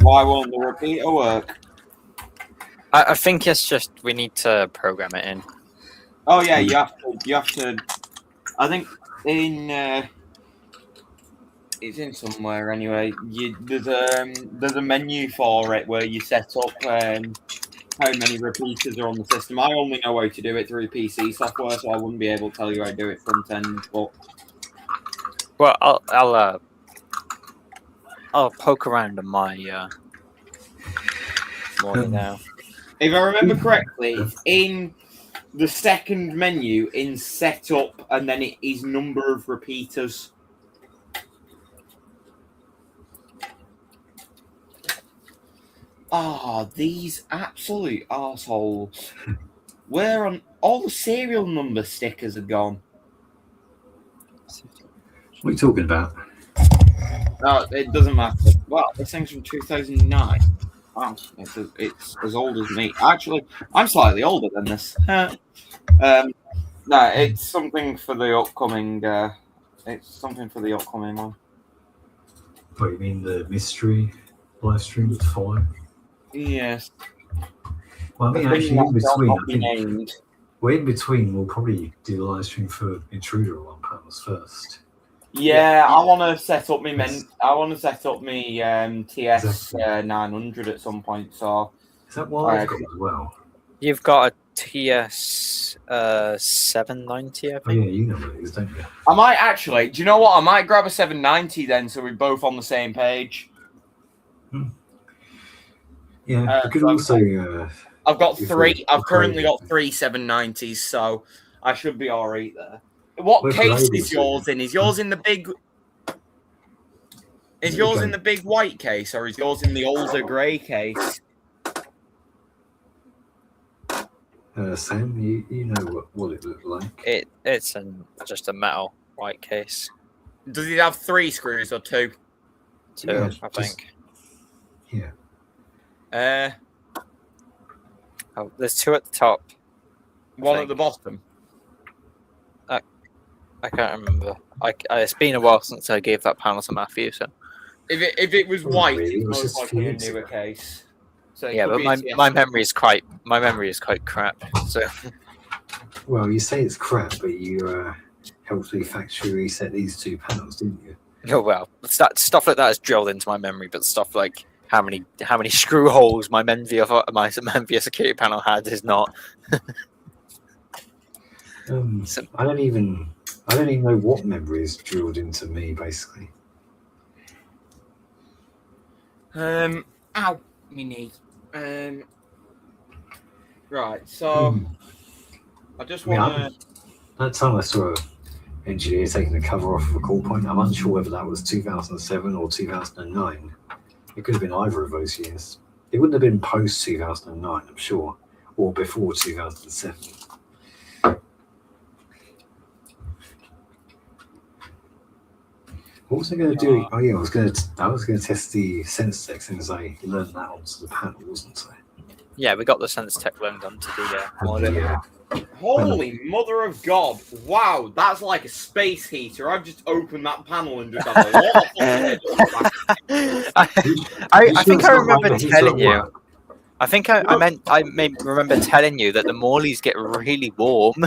Why won't the repeater work? I think it's just we need to program it in. Oh yeah, you have to. I think it's in somewhere anyway. There's a menu for it where you set up how many repeaters are on the system. I only know how to do it through PC software, so I wouldn't be able to tell you how to do it front end. But well, I'll poke around on my Morley now. If I remember correctly, it's in the second menu in setup, and then it is number of repeaters. These absolute arseholes. Where on all the serial number stickers are gone? What are you talking about? No, it doesn't matter. Well, this thing's from 2009. Wow, it's as old as me. Actually, I'm slightly older than this. No, it's something for the upcoming. It's something for the upcoming one. What, you mean the mystery live stream to follow? Yes. Well, I mean, actually, in between, I think, named. well, in between, we'll probably do the live stream for Intruder on panels first. Yeah, I want to set up my TS 900 at some point. So is that what I've got as well? You've got a TS 790, I think. Oh yeah, you know what it is, don't you? I might actually. Do you know what? I might grab a 790 then, so we're both on the same page. Yeah, we could also. I've got three. I've currently got three 790s, so I should be all right there. What case is yours in? Is yours in the big? Is yours in the big white case, or is yours in the older grey case? Sam, you know what it looked like. It's just a metal white case. Does it have 3 screws or 2? 2, Yeah, I think. Yeah. Oh, there's 2 at the top. One at the bottom. I can't remember. It's been a while since I gave that panel to Matthew. So if it was white, really, it's it was most just likely a few newer case. So yeah, but my memory is quite crap. So well, you say it's crap, but you helped me factory reset these 2 panels, didn't you? oh well, stuff like that is drilled into my memory. But stuff like how many screw holes my Menvia security panel had is not. I don't even know what memory is drilled into me, basically. Ow, my knee. Right, so I just want to. That time I saw an engineer taking the cover off of a call point. I'm unsure whether that was 2007 or 2009. It could have been either of those years. It wouldn't have been post 2009, I'm sure, or before 2007. What was I going to do? Oh yeah, I was going to test the sense tech since I learned that onto the panel, wasn't I? Yeah, we got the sense tech learned onto the model. Yeah. Holy mother of God! Wow, that's like a space heater. I've just opened that panel and just had a lot of fun. I think I remember telling you. I think I may remember telling you that the Morleys get really warm.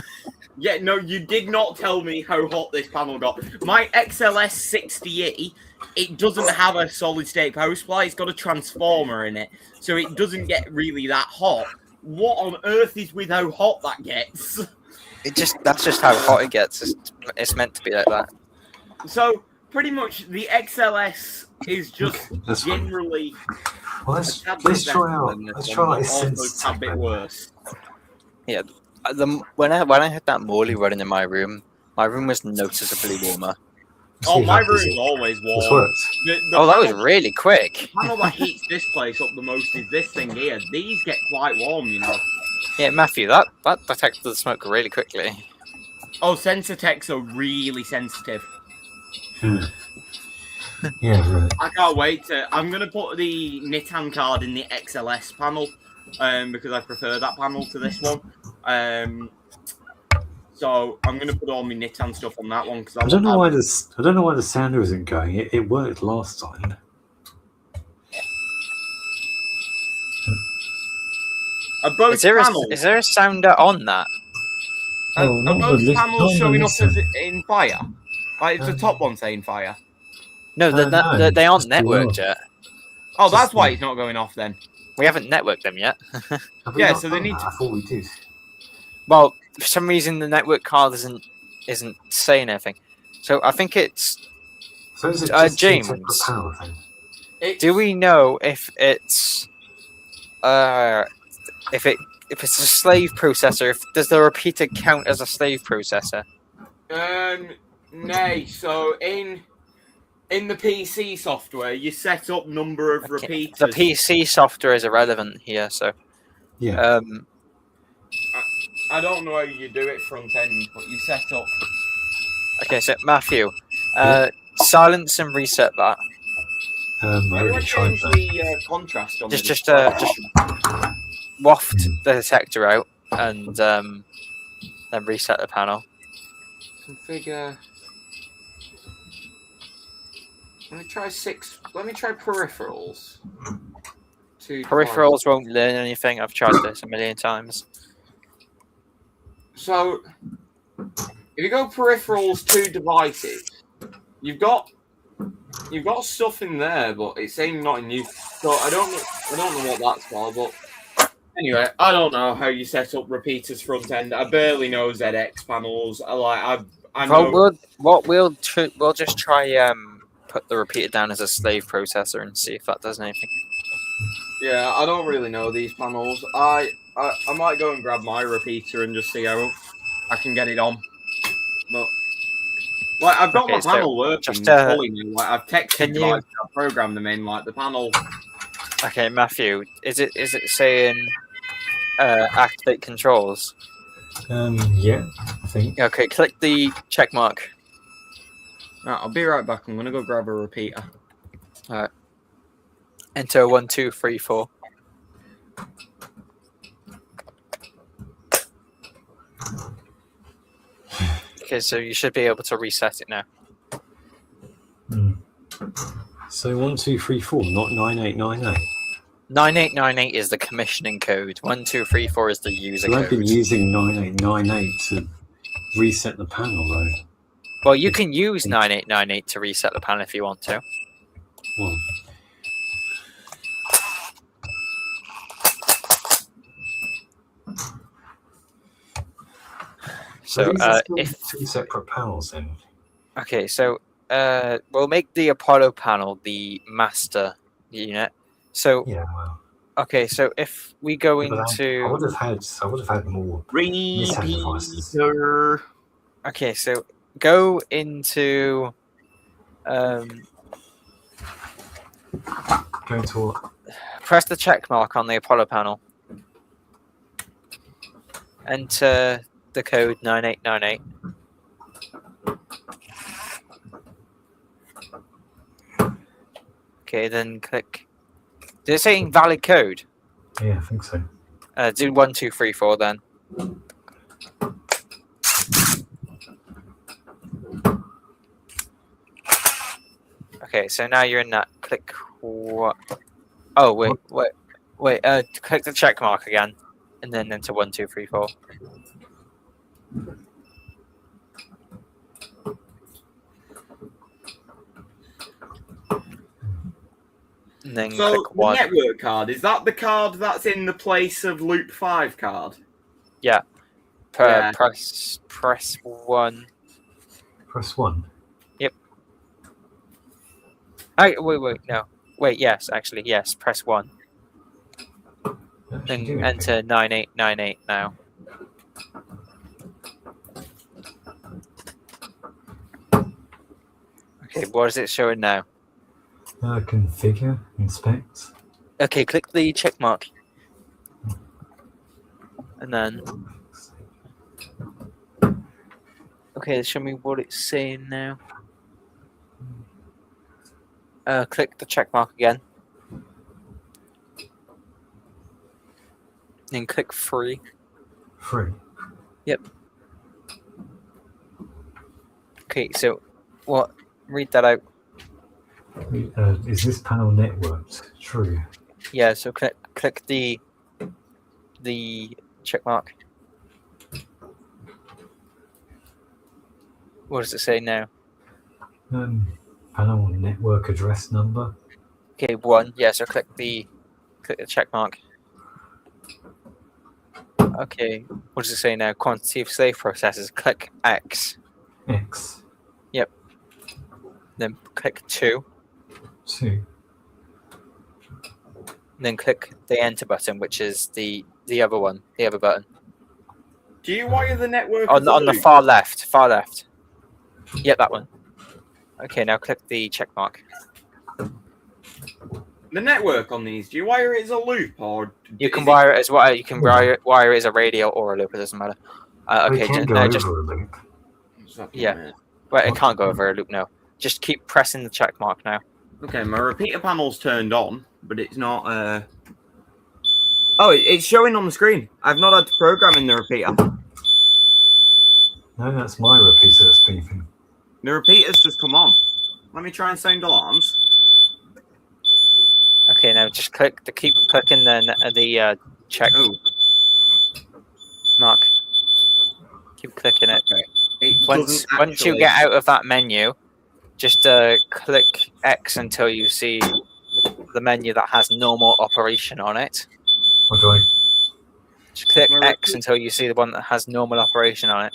Yeah, no, you did not tell me how hot this panel got. My XLS 60E, it doesn't have a solid state power supply. It's got a transformer in it, so it doesn't get really that hot. What on earth is with how hot that gets? That's just how hot it gets. It's meant to be like that. So pretty much the XLS is just generally. Well, let's try out a sense tech. A bit worse. Yeah. When I had that Morley running in my room was noticeably warmer. Oh, my room's always warm. That was really quick. The panel that heats this place up the most is this thing here. These get quite warm, you know. Yeah, Matthew, that detected the smoke really quickly. Oh, sensor techs are really sensitive. Yeah, right. I can't wait I'm going to put the Nittan card in the XLS panel because I prefer that panel to this one. So I'm going to put all my Nittan stuff on that one because I don't know why the sounder isn't going. It worked last time. Are both panels? Is there a sounder on that? Are not both the list- panels not the showing up as listen. in fire? Like, is the top one saying fire? No, no, they aren't just the networked world. yet. Oh, Just that's why the- it's not going off then. We haven't networked them yet. Have we Yeah, not so they done need that? to- I thought we did. Well, for some reason the network card isn't saying anything. So I think it's. So is it just James. two separate panel then? Do we know if it's if it's a slave processor? Does the repeater count as a slave processor? Nay. So in the PC software, you set up number of repeaters. The PC software is irrelevant here. So Yeah. I don't know how you do it front end, but you set up. Okay, so Matthew, silence and reset that. I How do I already tried change that. the contrast on Just the just display? waft the detector out and then reset the panel. Configure. Let me try peripherals. Peripherals won't learn anything. I've tried this a million times. So, if you go peripherals to devices, you've got stuff in there, but it's saying not in use. So I don't know what that's for. But anyway, I don't know how you set up repeaters front end. I barely know ZX panels. I know. Well, we'll just try put the repeater down as a slave processor and see if that does anything. Yeah, I don't really know these panels. I might go and grab my repeater and just see how I can get it on. But like, I've got my panel working fully now. Like, I've texted devices, I've programmed them in. Like the panel. Okay, Matthew, is it saying activate controls? Yeah, I think. Okay, click the check mark. Right, I'll be right back. I'm gonna go grab a repeater. Alright. Enter 1, 2, 3, 4. Okay, so you should be able to reset it now. So 1, 2, 3, 4, not 9898. 9898 is the commissioning code. 1, 2, 3, 4 is the user So code. I've been using 9898 to reset the panel though. Well, you can use 9898 to reset the panel if you want to. Well, So if two separate panels then. okay, so we'll make the Apollo panel the master unit. So Yeah, well. okay, so if we go I into would have had more Nittan devices. Repeater. okay, so go into Go to what? press the check mark on the Apollo panel. Enter the code 9898. Okay, then click. Did it say invalid code? Yeah, I think so. Do 1, 2, 3, 4 then. Okay, so now you're in that. Click what? Oh wait. Click the check mark again, and then enter 1, 2, 3, 4. And then So click the 1. network card, is that the card that's in the place of Loop 5 card? Yeah. Yeah. Press 1. Press 1. Wait, yes, actually, yes, press 1. That should Then do it. enter 9898 now. Okay, what is it showing now? Configure, inspect. Okay, click the check mark. And then, okay, show me what it's saying now. Click the check mark again. Then click free. Free. Okay, so what? Read that out. Is this panel networked? True. Yeah, so click the the check mark. What does it say now? Panel network address number. Okay, 1. Yeah, so click the check mark. Okay, what does it say now? Quantity of slave processors. Click X. X. Yep. Then click 2. 2. Then click the enter button, which is the other one, the other button. Do you wire the network On the loop? far left. Far left. Yep, that one. Okay, now click the check mark. The network on these, do you wire it as a loop or You can wire it as well. You can wire it as a radio or a loop. It doesn't matter. Okay, It can go over a loop. Yeah. Well, it can't go over a loop now. Just keep pressing the check mark now. Okay, my repeater panel's turned on, but it's not. Oh, it's showing on the screen. I've not had to program in the repeater. No, that's my repeater that's beeping. The repeater's just come on. Let me try and sound alarms. Okay, now just keep clicking the check mark. Keep clicking it. Okay. Once you get out of that menu, just click X until you see the menu that has normal operation on it. What do I? Just click X until you see the one that has normal operation on it.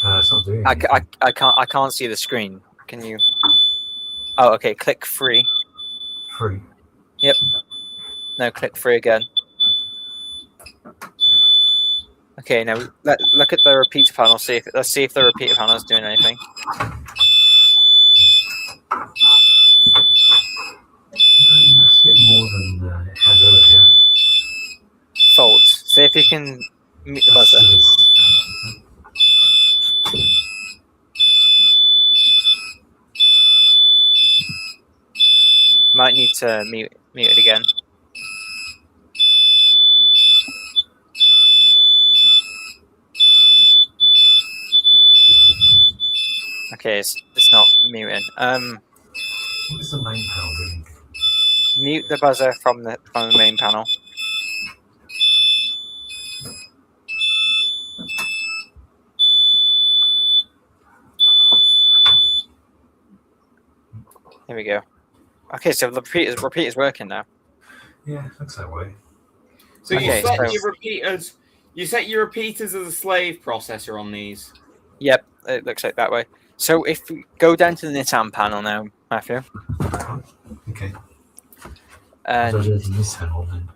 It's not doing anything. I can't see the screen. Can you? Oh, okay. Click 3. 3. Yep. Now click 3 again. Okay. Now look at the repeater panel. Let's see if the repeater panel is doing anything. That's a bit more than it had earlier. Fault. See if you can mute the buzzer. Might need to mute it again. Okay, it's not muting. What is the main panel doing? Mute the buzzer from the main panel. Here we go. Okay, so the repeater's working now. Yeah, looks that way. So you Okay, set so- your repeaters. You set your repeaters as a slave processor on these. Yep, it looks like that way. So if we go down to the Nittan panel now, Matthew, Okay. and So there's this panel then.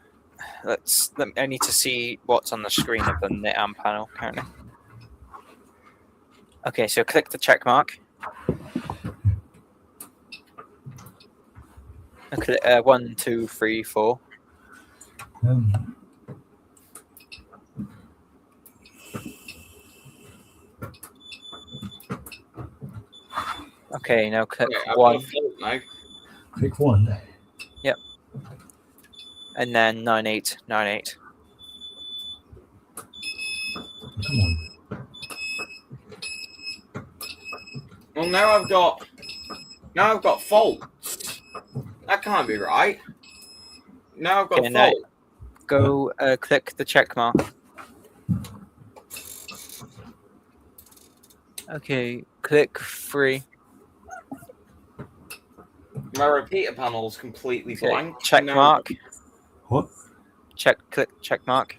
I need to see what's on the screen of the Nittan panel currently. Okay, so click the check mark. Okay, 1, 2, 3, 4. Okay, now click Okay, I've got 1, a fault now. Click 1. and then 9898. Come on. Well, now I've got faults. That can't be right. Now I've got Okay, now- fault. Go click the check mark. Okay, click 3. My repeater panel's completely Okay, blank. check Now- mark. What? Click check mark.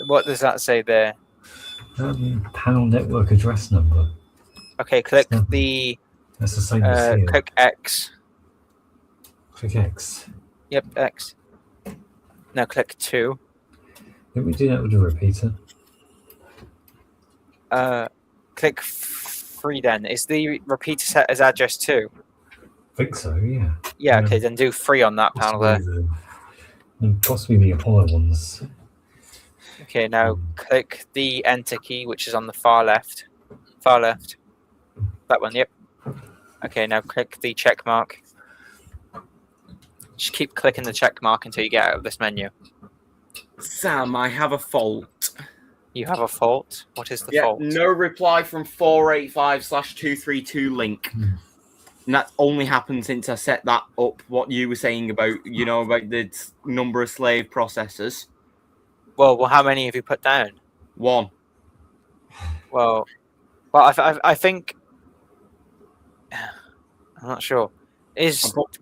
What does that say there? Panel network address number. Okay, click So- the That's the same as here. click X. Click X. Yep, X. Now click 2. Didn't we do that with the repeater? Click 3 then. Is the repeater set as address 2? I think so, yeah. Yeah, okay, then do 3 on that panel there. And possibly the Apollo ones. Okay, now click the enter key, which is on the far left. Far left. That one, yep. Okay, now click the check mark. Just keep clicking the check mark until you get out of this menu. Sam, I have a fault. You have a fault. What is the Yeah, fault? no reply from 485/232 link. And that's only happened since I set that up. What you were saying about, about the number of slave processors. Well, how many have you put down? 1. Well, I think I'm not sure.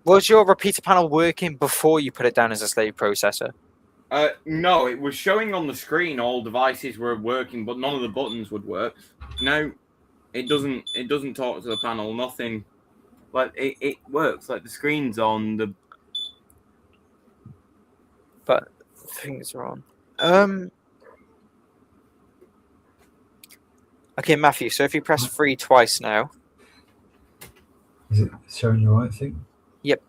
Was your repeater panel working before you put it down as a slave processor? No, it was showing on the screen all devices were working, but none of the buttons would work. No, it doesn't. It doesn't talk to the panel. Nothing. Like it works. Like the screen's on the. But things are on. Okay, Matthew. So if you press 3 twice now. Is it showing the right thing? Yep.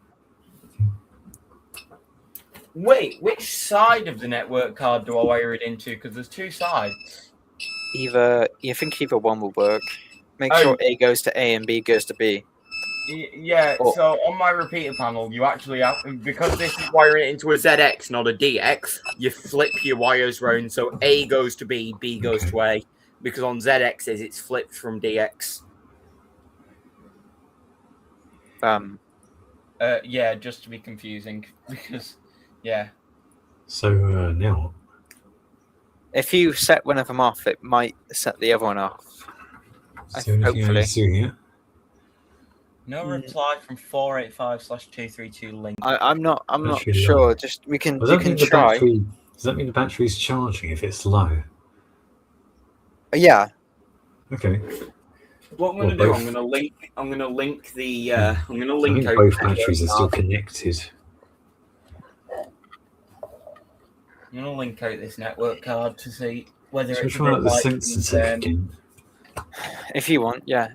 Wait, which side of the network card do I wire it into? Because there's 2 sides. You think either one will work. Make sure A goes to A and B goes to B. Yeah, so on my repeater panel, you actually have, because this is wiring it into a ZX, not a DX, you flip your wires round, so A goes to B, B goes to A, because on ZXs, it's flipped from DX. Yeah, just to be confusing, because, yeah. So now, if you set one of them off, it might set the other one off. is there anything I need to do here? No reply from 485/232 link. I'm not Battery sure. low. Just you can Does that mean the try. Does that mean the battery's charging if it's low? Yeah. Okay. What I'm going to do, I'm going to link the. I'm going to link. I think both batteries are still connected. I'm going to link out this network card to see whether Should we it's try out the sensor tech again? If you want, yeah.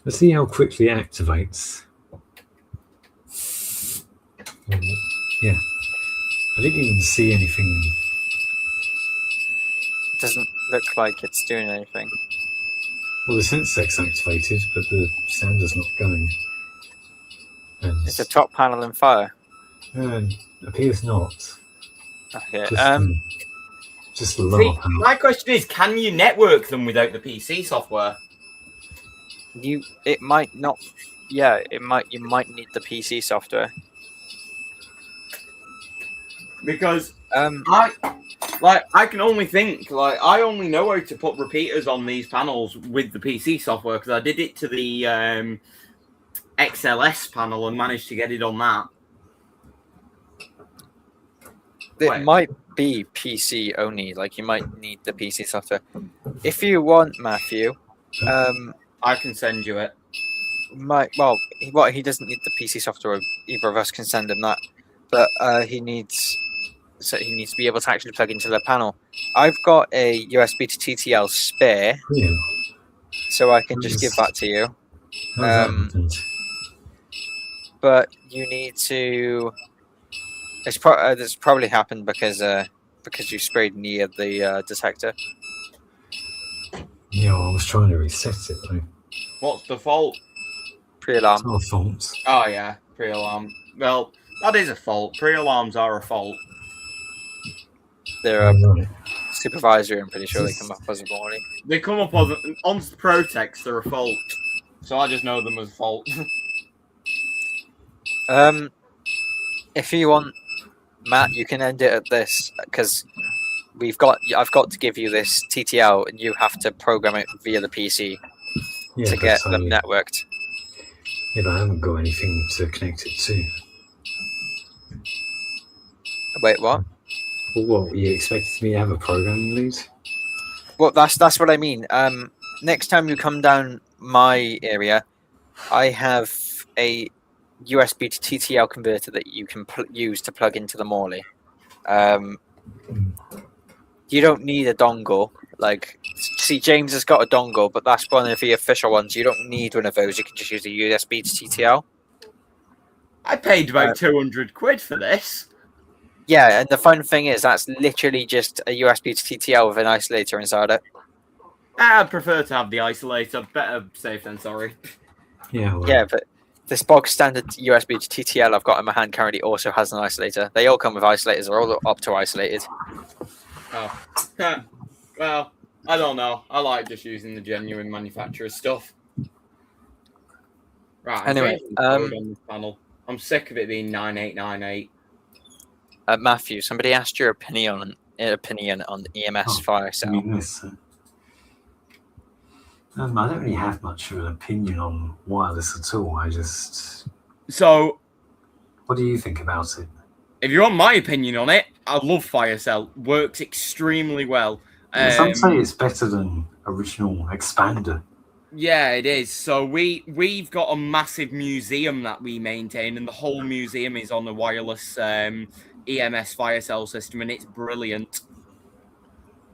Let's see how quickly it activates. Yeah. I didn't even see anything. Doesn't look like it's doing anything. Well, the sensor's activated, but the sounder's not going. And Is the top panel in fire? appears not. Okay. Just the lower See, panel. my question is, can you network them without the PC software? It might not. Yeah, it might. You might need the PC software. Because I can only think, I only know how to put repeaters on these panels with the PC software because I did it to the XLS panel and managed to get it on that. It might be PC only. Like you might need the PC software. If you want, Matthew, I can send you it. He doesn't need the PC software. Either of us can send him that, but he needs to be able to actually plug into the panel. I've got a USB to TTL spare, so I can just give that to you. But you need to. It's probably happened because you sprayed near the detector. Yeah, I was trying to reset it though. What's the fault? Pre-alarm. It's not a fault. Oh yeah, pre-alarm. Well, that is a fault. Pre-alarms are a fault. They're supervisory. I'm pretty sure they come up as a warning. They come up on Protex. They're a fault. So I just know them as a fault. If you want, Matt, you can end it at this because I've got to give you this TTL and you have to program it via the PC to get them networked. Yeah, but I haven't got anything to connect it to. Wait, what? Well, what, you expected me to have a programming lead? Well, that's what I mean. Next time you come down my area, I have a USB to TTL converter that you can use to plug into the Morley. You don't need a dongle. See, James has got a dongle, but that's one of the official ones. You don't need one of those. You can just use a USB to TTL. I paid about 200 quid for this. Yeah, and the fun thing is that's literally just a USB to TTL with an isolator inside it. I'd prefer to have the isolator. Better safe than sorry. Yeah. Well, yeah, but this bog standard USB to TTL I've got in my hand currently also has an isolator. They all come with isolators. They're all opto isolated. Oh. Well, I don't know. I like just using the genuine manufacturer stuff. Right. I'm Anyway, changing the code on this panel. I'm sick of it being 9898. Matthew, somebody asked your opinion on EMS fire I cell. mean this. I don't really have much of an opinion on wireless at all. So, what do you think about it? if you want my opinion on it, I love Fire Cell. Works extremely well. Some say it's better than original Expander. Yeah, it is. So we've got a massive museum that we maintain, and the whole museum is on the wireless EMS Fire Cell system, and it's brilliant.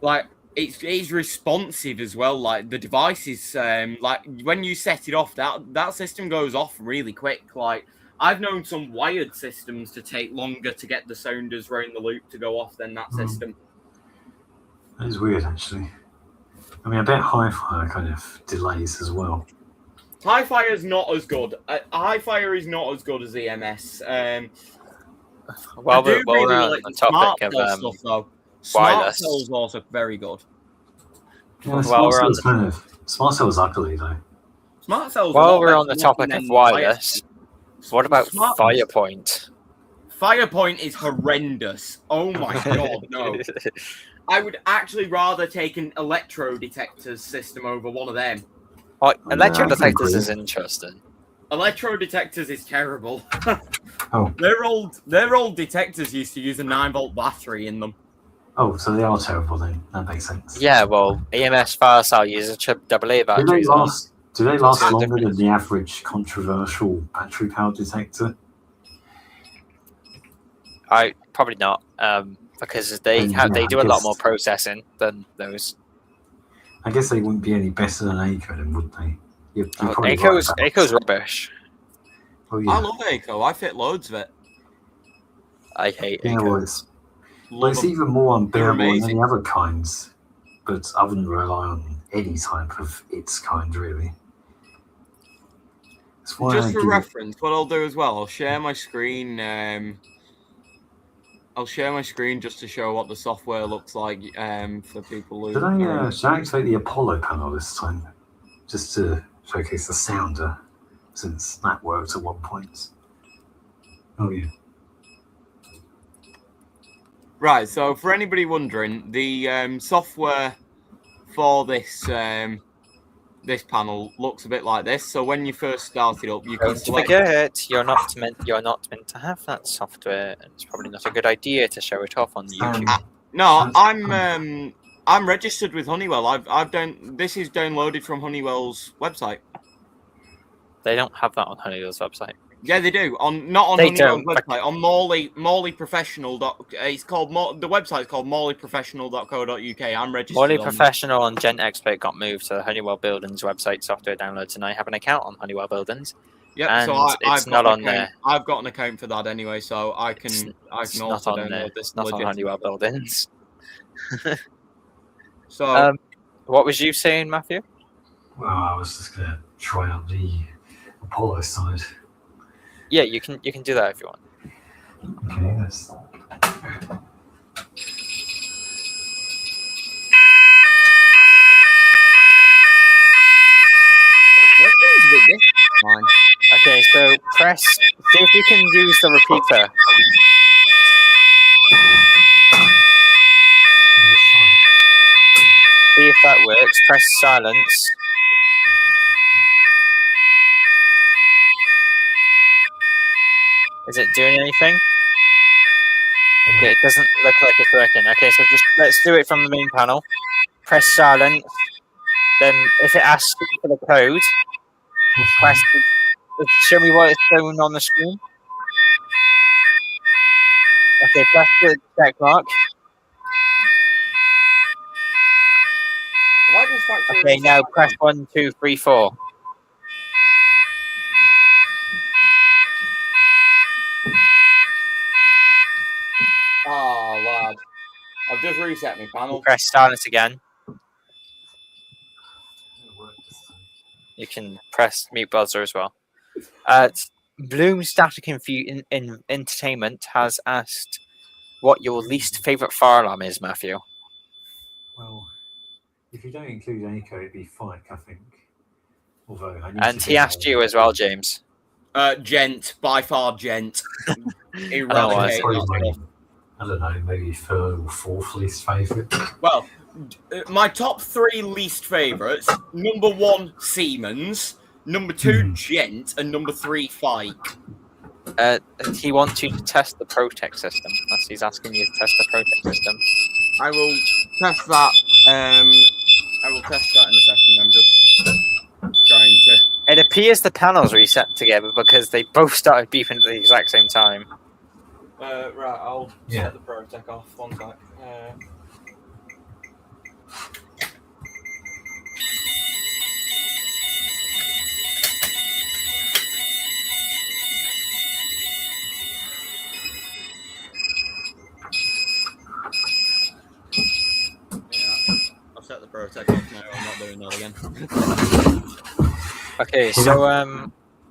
Like it's responsive as well. Like the device is like when you set it off, that system goes off really quick. Like I've known some wired systems to take longer to get the sounders round the loop to go off than that system. That is weird, actually. I mean, I bet Hi-Fi kind of delays as well. Hi-Fi is not as good. Hi-Fi is not as good as EMS. While we're on the topic of stuff, though. Smart wireless, Cell is also very good. Yeah, Smart Cell is ugly, though. Smart Cell's while we're on the topic of wireless, what about Firepoint? Firepoint is horrendous. Oh my god, no. I would actually rather take an electro detectors system over one of them. Electro detectors is interesting. Electro detectors is terrible. Oh. Their old detectors used to use a 9-volt battery in them. Oh, so they are terrible then. That makes sense. Yeah, well, EMS fire cell uses AAA batteries. Do they last longer than the average controversial battery powered detector? Probably not, because they do a lot more processing than those. I guess they wouldn't be any better than ACO, then, would they? ACO's rubbish. Oh, yeah. I love ACO. I fit loads of it. I hate Yeah, ACO. well, it's even more unbearable than any other kinds, but I wouldn't rely on any type of its kind, really. Just for reference, what I'll do as well, I'll share my screen. I'll share my screen just to show what the software looks like for people who... Should I activate the Apollo panel this time? Just to showcase the sounder, since that worked at one point. Oh, yeah. Right, so for anybody wondering, the software for this this panel looks a bit like this. So when you first start it up, you can select... forget you're not meant to have that software, and it's probably not a good idea to show it off on YouTube. No, I'm registered with Honeywell. This is downloaded from Honeywell's website. They don't have that on Honeywell's website. Yeah, they do. Not on Honeywell's website. On Morley Professional. It's called the website is called morleyprofessional.co.uk. I'm registered. Morley Professional and Gent Expert got moved to the Honeywell Buildings website software downloads, and I have an account on Honeywell Buildings. Yep, so it's not on there. I've got an account for that anyway, so I can also download this. It's not on Honeywell Buildings. So, what was you saying, Matthew? Well, I was just going to try out the Apollo side. Yeah, you can do that if you want. Okay, that's... Okay, so see if you can use the repeater. See if that works. Press silence. Is it doing anything? Okay, it doesn't look like it's working. Okay, so let's do it from the main panel. Press silence. Then if it asks you for the code, show me what it's showing on the screen. Okay, press the check mark. Okay, now press 1, 2, 3, 4. Oh, lad. I've just reset my panel. Press silence again. You can press mute buzzer as well. Bloom Static Entertainment has asked what your least favourite fire alarm is, Matthew. Well, if you don't include Echo, it'd be Fike, I think. Although And he asked you as well, James. Gent, by far Gent. Eradicate Probably that maybe, stuff. I don't know, maybe third or fourth least favourite. Well, my top 3 least favourites: number 1, Siemens; number 2, Gent; and number 3, Fike. He wants you to test the Protect system. He's asking you to test the Protect system. I will test that. I will test that in a second. I'm just trying to. It appears the panels reset together because they both started beeping at the exact same time. Right, I'll set the Protec off. One sec. I'll set the Protec off now. I'm not doing that again. Okay, so I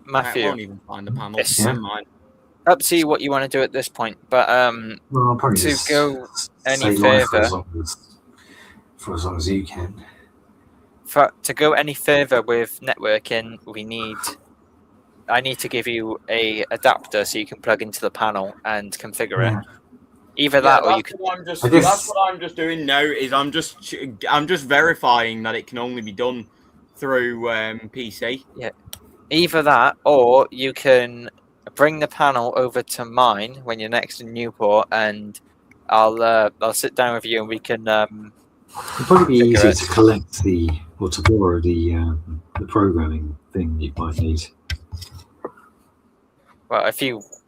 Matthew, won't even find the panel. Yes. Never mind. up to you what you want to do at this point. But Well, I'll probably to just go any stay live further, for as long as you can. to go any further with networking, I need to give you a adapter so you can plug into the panel and configure it. Either that, or you can. That's what I'm just doing now. Is I'm just verifying that it can only be done through PC. Yeah. Either that, or you can bring the panel over to mine when you're next in Newport, and I'll sit down with you and we can. It'd probably be figure easier it. to collect to borrow the programming thing you might need. Well,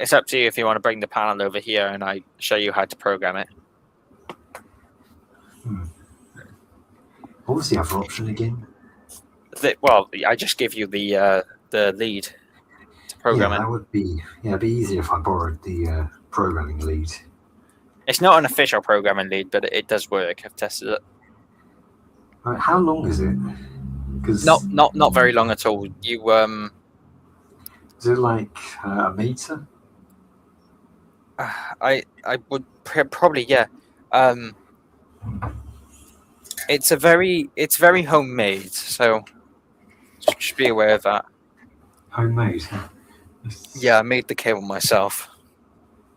it's up to you if you want to bring the panel over here and I show you how to program it. What was the other option again? Well, I just give you the lead to program Yeah, it. that would be it'd be easier if I borrowed the programming lead. It's not an official programming lead, but it does work. I've tested it. Right, how long is it? Because Not very long at all. You is it like a meter? I would probably it's very homemade, so just be aware of that. Homemade. Yeah, I made the cable myself.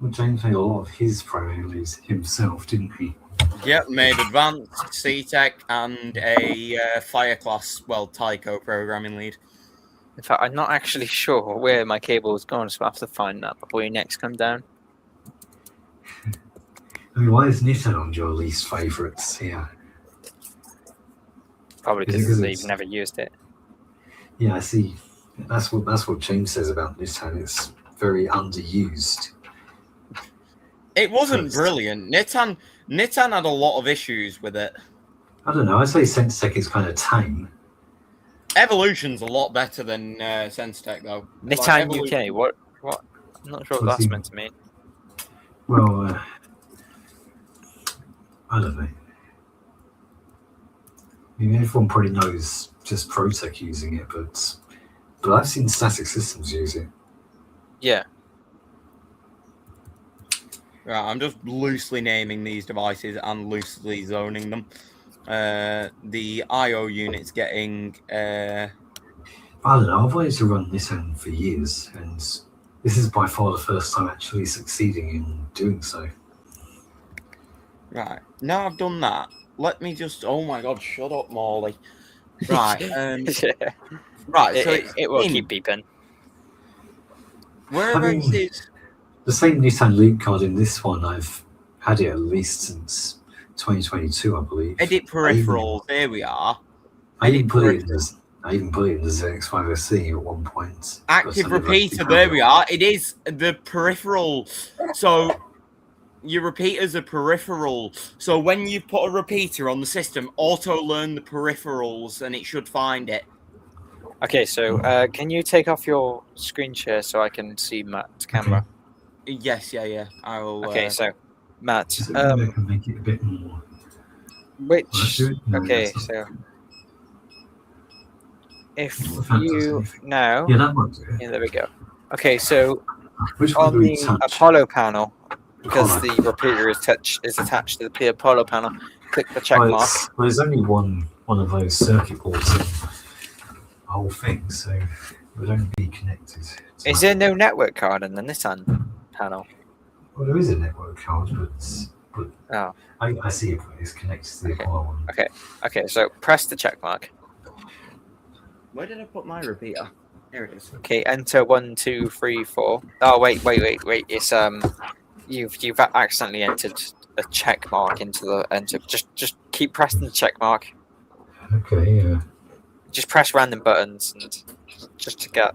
Well, James made a lot of his programming leads himself, didn't he? Yep, made advanced C-Tech and a fire class, Tyco programming lead. In fact, I'm not actually sure where my cable is going, so I have to find that before you next come down. I mean, why is Nittan on your least favourites here? Probably Is it because 'cause they've it's- never used it. Yeah, I see. That's what James says about Nittan. It's very underused. It wasn't brilliant. Nittan had a lot of issues with it. I don't know. I'd say SenseTech is kind of tame. Evolution's a lot better than SenseTech, though. Nittan Evolution- UK, what? I'm not sure what that's meant to mean. Well, I don't know. I mean, everyone probably knows just Protec using it, but I've seen Static Systems use it. Yeah. Right, I'm just loosely naming these devices and loosely zoning them. The I/O unit's getting. I don't know. I've wanted to run Nittan for years, and this is by far the first time actually succeeding in doing so. Right, now I've done that. Let me just. Oh my god! Shut up, Morley. Right. Yeah. Right. So It will keep beeping. Whereabouts is. The same Nittan loop card in this one, I've had it at least since 2022, I believe. Edit peripherals. There we are. I even put it in the ZX5SC at one point. Active repeater. There we are. It is the peripheral. So your repeater's a peripheral. So when you put a repeater on the system, auto learn the peripherals, and it should find it. Okay, so can you take off your screen share so I can see Matt's camera? Okay. Yes. Yeah. I will. Okay, so Matt, So maybe I can make it a bit more. which Will that do it? No, okay, that's not- so if Fantastic. you now, Yeah, that might do it. yeah, there we go. Okay, so Which one on do we the touch? Apollo panel, because Apollo. the repeater is attached to the Apollo panel, click the check mark. There's only one one of those circuit boards and the whole thing, so it would only be connected. Is there no network card in the Nittan panel? Well, there is a network card, but Oh. I see it. It's connected to the Apollo one. Okay, so press the check mark. Where did I put my repeater? Here it is. Okay, enter 1, 2, 3, 4. Oh wait. It's you've accidentally entered a check mark into the enter. Just keep pressing the check mark. Okay, yeah. Just press random buttons and just to get.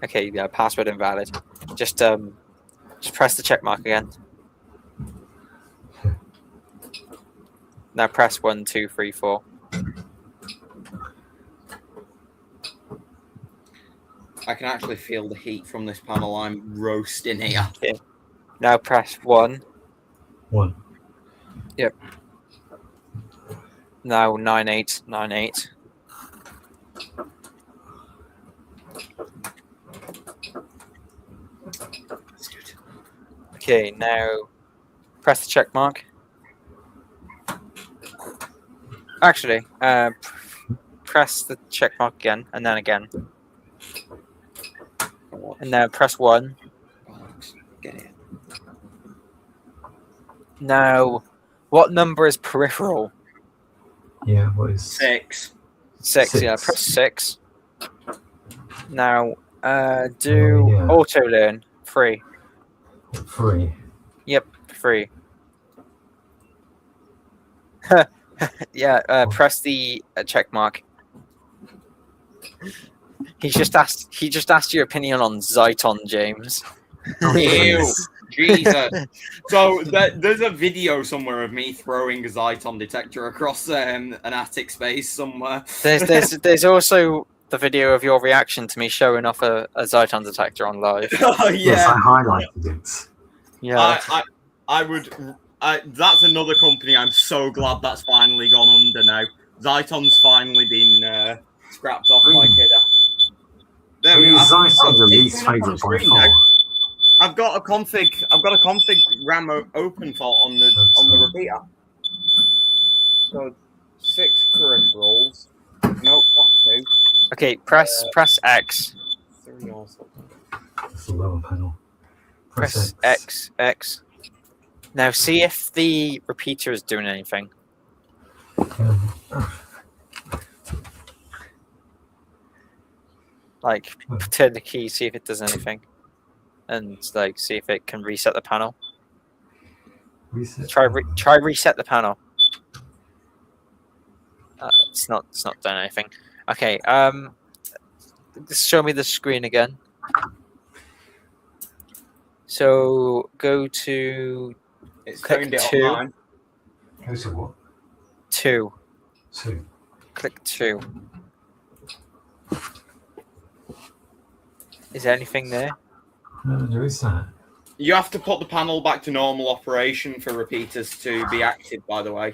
Okay, yeah, password invalid. Just press the check mark again. Now press 1, 2, 3, 4. I can actually feel the heat from this panel. I'm roasting here. Okay. Now press 1. 1. Yep. Now 9898. Okay, now press the check mark. Actually, press the check mark again, and then again. And now press 1. Get it. Now, what number is peripheral? Yeah, what is 6. 6, yeah, Six. press 6. Now, do yeah. auto learn 3. 3? Yep, 3. Yeah, press the check mark. He just asked your opinion on Zyton, James. Ew, Jesus. So there's a video somewhere of me throwing a Zyton detector across an attic space somewhere. There's also the video of your reaction to me showing off a Zyton detector on live. Oh Yes, yeah. I highlighted it. Yeah. I would. That's another company. I'm so glad that's finally gone under now. Zyton's finally been scrapped off by Kidder. There we are. Zyton's the It's least coming up on favourite by screen far. now. I've got a config RAM open fault on the repeater. So 6 peripherals. Nope, not 2. Okay, press X. 3 also. It's the lower panel. Press X. Now see if the repeater is doing anything. Like turn the key, see if it does anything, and like see if it can reset the panel. Reset. Try reset the panel. It's not done anything. Okay. Just show me the screen again. So go to It's click turned it 2. online. Go to what? 2. 2. Click 2. Is there anything there? No, there is that. You have to put the panel back to normal operation for repeaters to be active, by the way.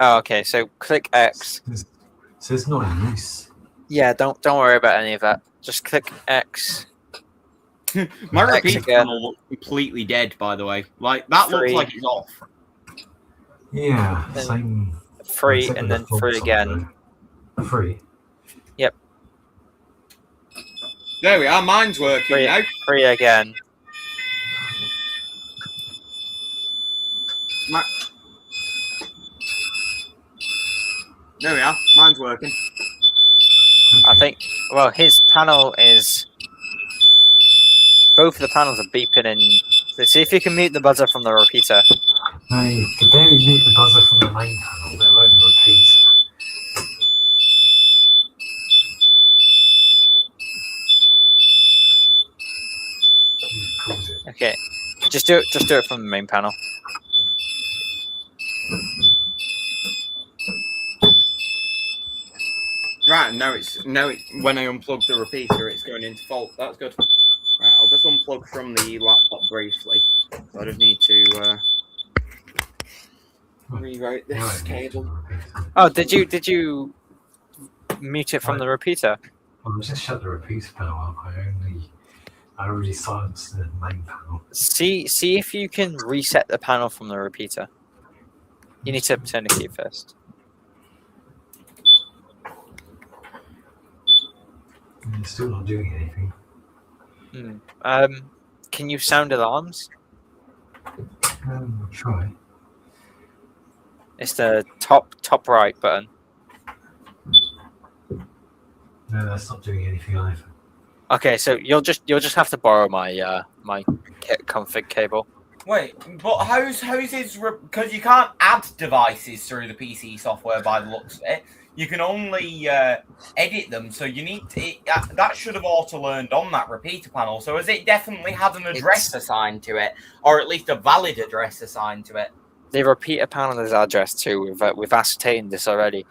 Oh, okay. So click X. So it's not in use. Yeah, don't worry about any of that. Just click X. My X repeater again. panel looks completely dead, by the way. Like that looks 3. like it's off. Yeah, Then same. 3 except and with then the 3 faults on again. there. 3. Yep. There we are. Mine's working 3, now. 3 again. There we are. Mine's working. I think. Well, his panel is. Both of the panels are beeping in. Let's see if you can mute the buzzer from the repeater. No, you can barely mute the buzzer from the main panel, let alone the repeater. You've called it. Okay, just do it from the main panel. Right, now when I unplug the repeater, it's going into fault. That's good. Right, I'll just unplug from the laptop briefly. So I just need to rewrite Now this it moved to cable. the repeater. Oh, did you mute it from the repeater? Well, I just shut the repeater panel up. I already silenced the main panel. See if you can reset the panel from the repeater. You need to turn the key first. It's still not doing anything. Can you sound alarms? I'll try. It's the top right button. No, that's not doing anything either. Okay, so you'll just have to borrow my my config cable. Wait, but how's his? Because you can't add devices through the PC software by the looks of it. You can only edit them, so you need to, that should have auto-learned on that repeater panel. So has it definitely had an address assigned to it, or at least a valid address assigned to it? The repeater panel is addressed too. We've ascertained this already,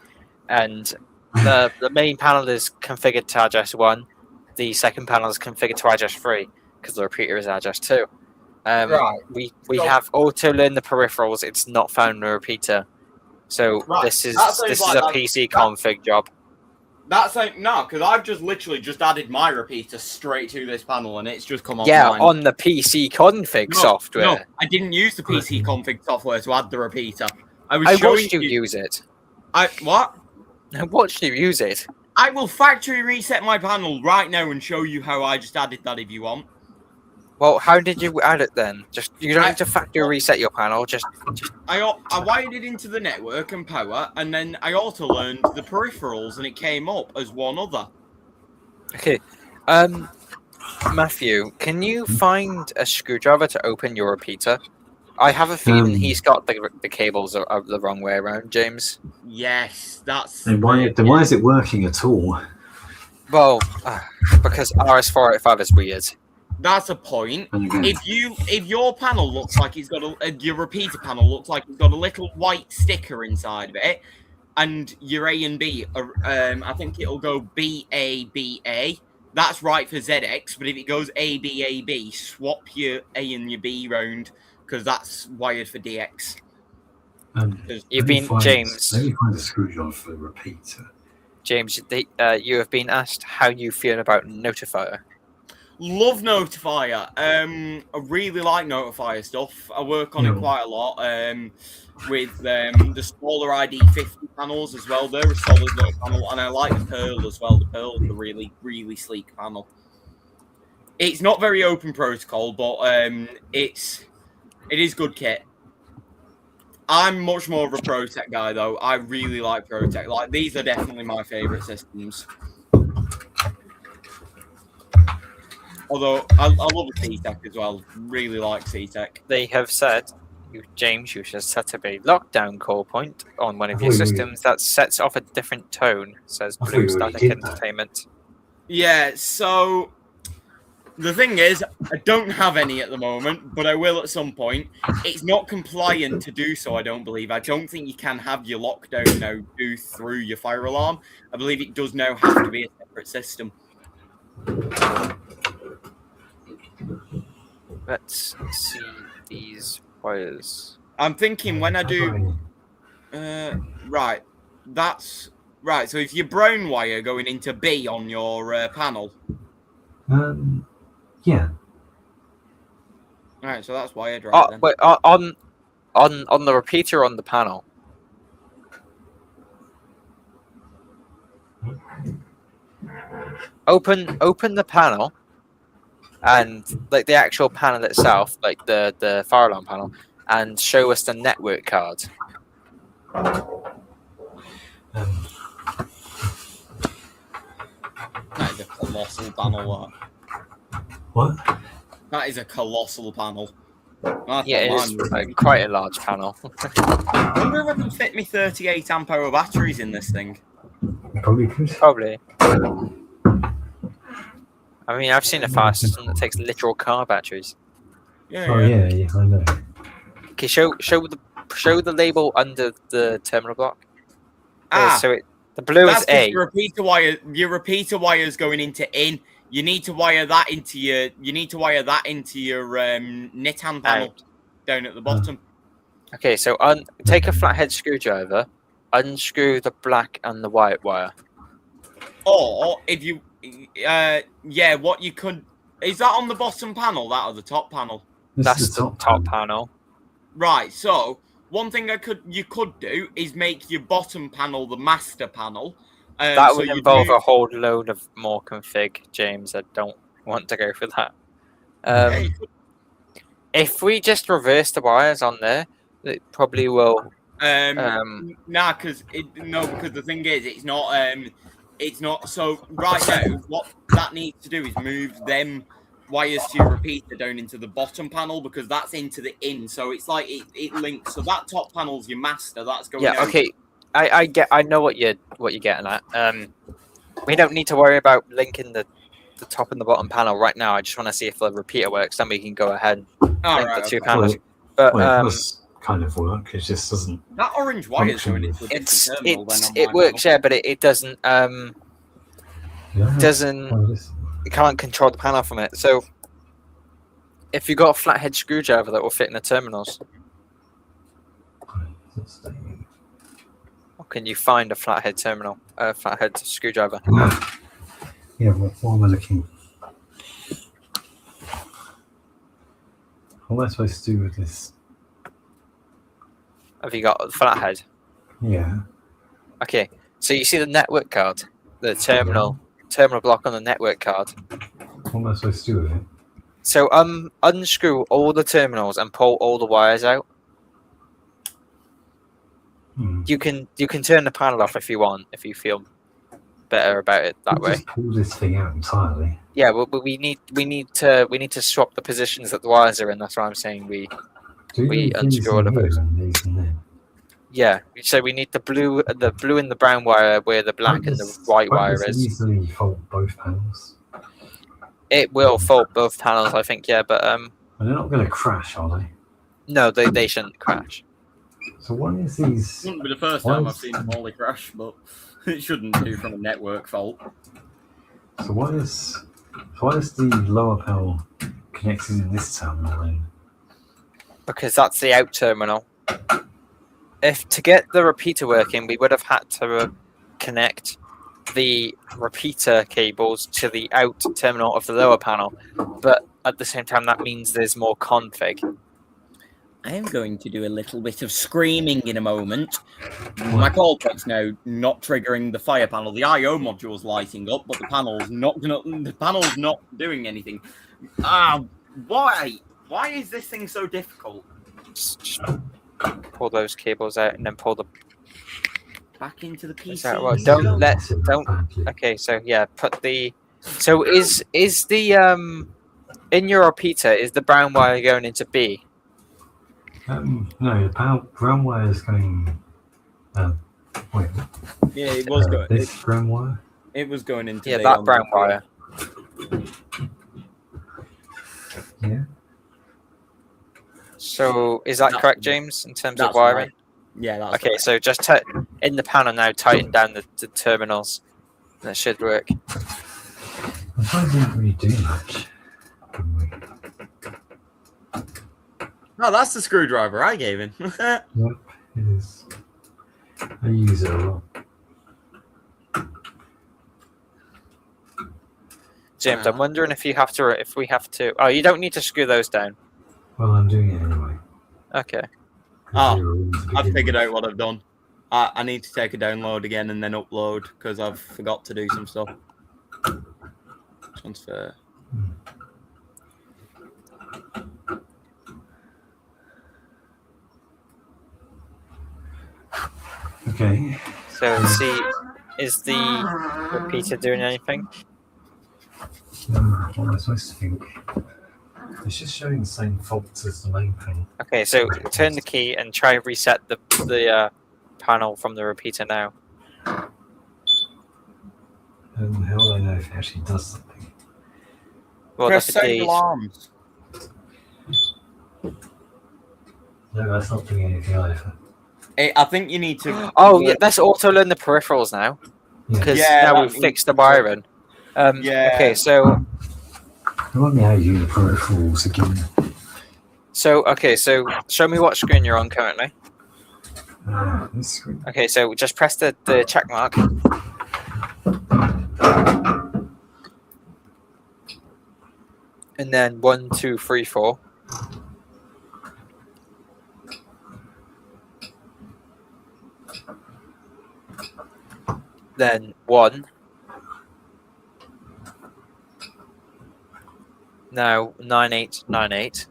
and the main panel is configured to address 1. The second panel is configured to address 3 because the repeater is address 2. Right. We have auto-learn the peripherals. It's not found in the repeater. So Right. this is a PC config job. That's like no, because I've just literally added my repeater straight to this panel, and it's just come on. Yeah, on the PC config software. No, I didn't use the PC config software to add the repeater. I watched you use it. What? I watched you use it. I will factory reset my panel right now and show you how I just added that if you want. Well, how did you add it then? You don't need to factory reset your panel. I wired it into the network and power, and then I auto-learned the peripherals, and it came up as one other. Okay, Matthew, can you find a screwdriver to open your repeater? I have a feeling he's got the cables are the wrong way around, James. Yes, that's. Then why is it working at all? Well, because RS485 is weird. That's a point. If your panel looks like it's got your repeater panel looks like it's got a little white sticker inside of it, and your A and B, I think it'll go BABA. That's right for ZX, but if it goes ABAB, swap your A and your B round because that's wired for DX. You've been James. Let me find a screwdriver for the repeater. James, you have been asked how you feel about Notifier. Love Notifier. I really like Notifier stuff. I work on it quite a lot. With the smaller ID50 panels as well. They're a solid little panel, and I like the Pearl as well. The Pearl is a really, really sleek panel. It's not very open protocol, but it is good kit. I'm much more of a ProTech guy, though. I really like ProTech. Like, these are definitely my favourite systems. Although, I love a C-Tech as well. Really like C-Tech. They have said, James, you should set up a lockdown call point on one of your systems that sets off a different tone, says Blue Static Entertainment. Yeah, so the thing is, I don't have any at the moment, but I will at some point. It's not compliant to do so, I don't believe. I don't think you can have your lockdown now do through your fire alarm. I believe it does now have to be a separate system. Let's see these wires. I'm thinking when I do... right. That's... Right, so if your brown wire going into B on your panel... Yeah. Right, so that's wired right then. Wait, on the repeater on the panel. Open the panel, and like the actual panel itself, like the fire alarm panel, and show us the network card. That is a colossal panel. What? That is a colossal panel. Yeah, it's quite a large panel. I wonder if I can fit me 38 amp hour batteries in this thing. Probably could. Probably. I mean, I've seen a fire system that takes literal car batteries. Yeah, oh yeah, I know. Okay, show the label under the terminal block. So the blue is A. Your repeater wire is going into in. You need to wire that into your. Nittan panel down at the bottom. Okay, so take a flathead screwdriver, unscrew the black and the white wire. Or if you, what you could is that on the bottom panel, that or the top panel? That's the top panel. Right. So one thing you could do is make your bottom panel the master panel, That So would you involve do- a whole load of more config, James. I don't want to go for that. Yeah, you could- If we just reverse the wires on there, it probably will. Nah, because the thing is, it's not. So right now, what that needs to do is move them wires to your repeater down into the bottom panel because that's into the in. So it's like it links. So that top panel's your master. That's going Yeah. out. Okay. I know what you're getting at. We don't need to worry about linking the top and the bottom panel right now. I just want to see if the repeater works. Then we can go ahead and All link right, the two okay. panels. But it does kind of work. It just doesn't. That orange wire is going into a different terminal. it works, yeah, but it doesn't Yeah, doesn't it can't control the panel from it. So if you've got a flathead screwdriver that will fit in the terminals, or can you find a flathead terminal, a flathead screwdriver? Yeah, what am I looking? What am I supposed to do with this? Have you got a flathead? Yeah. Okay, so you see the network card, the terminal block on the network card. What am I supposed to do with it? So unscrew all the terminals and pull all the wires out. You can turn the panel off if you want, if you feel better about it that way. Just pull this thing out entirely. Yeah, well, we need to swap the positions that the wires are in. That's why I'm saying we unscrew all of those. Yeah, so we need the blue and the brown wire where the black and the white wire is. Easily fault both panels. It will fault both panels, I think. Yeah, but And they're not going to crash, are they? no, they shouldn't crash. So what is these? It wouldn't be the first time I've seen a Morley crash, but it shouldn't do from a network fault. So why is the lower panel connected in this terminal then? Because that's the out terminal. If to get the repeater working, we would have had to connect the repeater cables to the out terminal of the lower panel, but at the same time that means there's more config. I am going to do a little bit of screaming in a moment. My call text now not triggering the fire panel. The I/O module's lighting up, but the panel's not doing anything. Why? Why is this thing so difficult? Just pull those cables out and then pull the Back into the PC. Well, don't. Okay, so yeah, put the. So is the in your repeater is the brown wire going into B? No, the brown wire is going. Wait. Yeah, it was going. This brown wire. It was going into. Yeah, that brown wire. Yeah. So is that correct, James, in terms of wiring? Right. Yeah, that's okay. right. So just in the panel now, tighten down the terminals. That should work. I suppose we didn't really do much. No, that's the screwdriver I gave him. Yep, it is. I use it a lot. James, I'm wondering if we have to. Oh, you don't need to screw those down. Well, I'm doing it anyway. Okay. I've figured out what I've done. I need to take a download again and then upload because I've forgot to do some stuff. Transfer. Okay. So see, is the repeater doing anything? What am I supposed to think? It's just showing the same faults as the main panel. Okay, so turn the key and try reset the panel from the repeater now. How will I know if it actually does something? Well, Press that's save alarms. No, that's not doing anything either. I think you need to. Oh, yeah, let's auto learn the peripherals now. Because now we've fixed the wiring. Yeah. Okay, so. Remind me how you use the peripherals again. So, okay, so show me what screen you're on currently. This screen. Okay, so just press the check mark. And then 1, 2, 3, 4. then 1. Now 9898.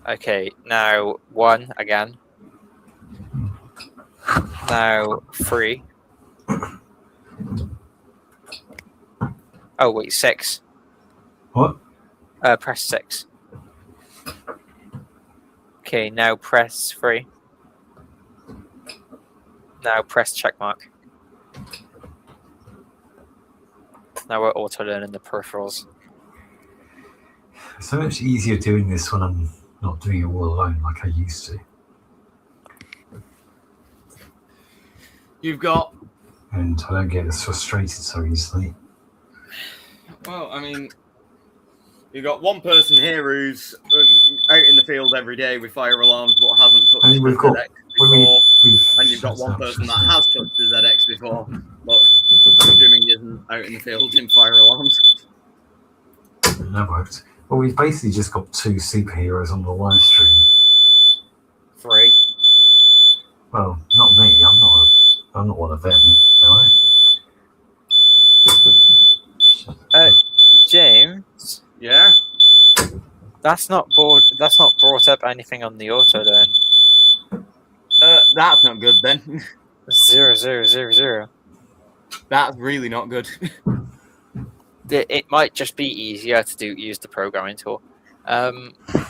Okay, now 1 again. Now 3. Oh wait, 6. What? Press 6. Okay, now press 3. Now press check mark. Now we're auto learning the peripherals. It's so much easier doing this when I'm not doing it all alone like I used to. You've got. And I don't get as frustrated so easily. Well, I mean, you've got one person here who's out in the field every day with fire alarms but hasn't touched I mean, we've the got. ZX When before, and you've got one person that has touched the ZX before, but I'm assuming he isn't out in the field in fire alarms. That worked. Well, we've basically just got 2 superheroes on the live stream. 3. Well, not me. I'm not one of them, am I? James. Yeah. That's not brought up anything on the auto learn. That's not good then. 0000. That's really not good. It might just be easier to use the programming tool.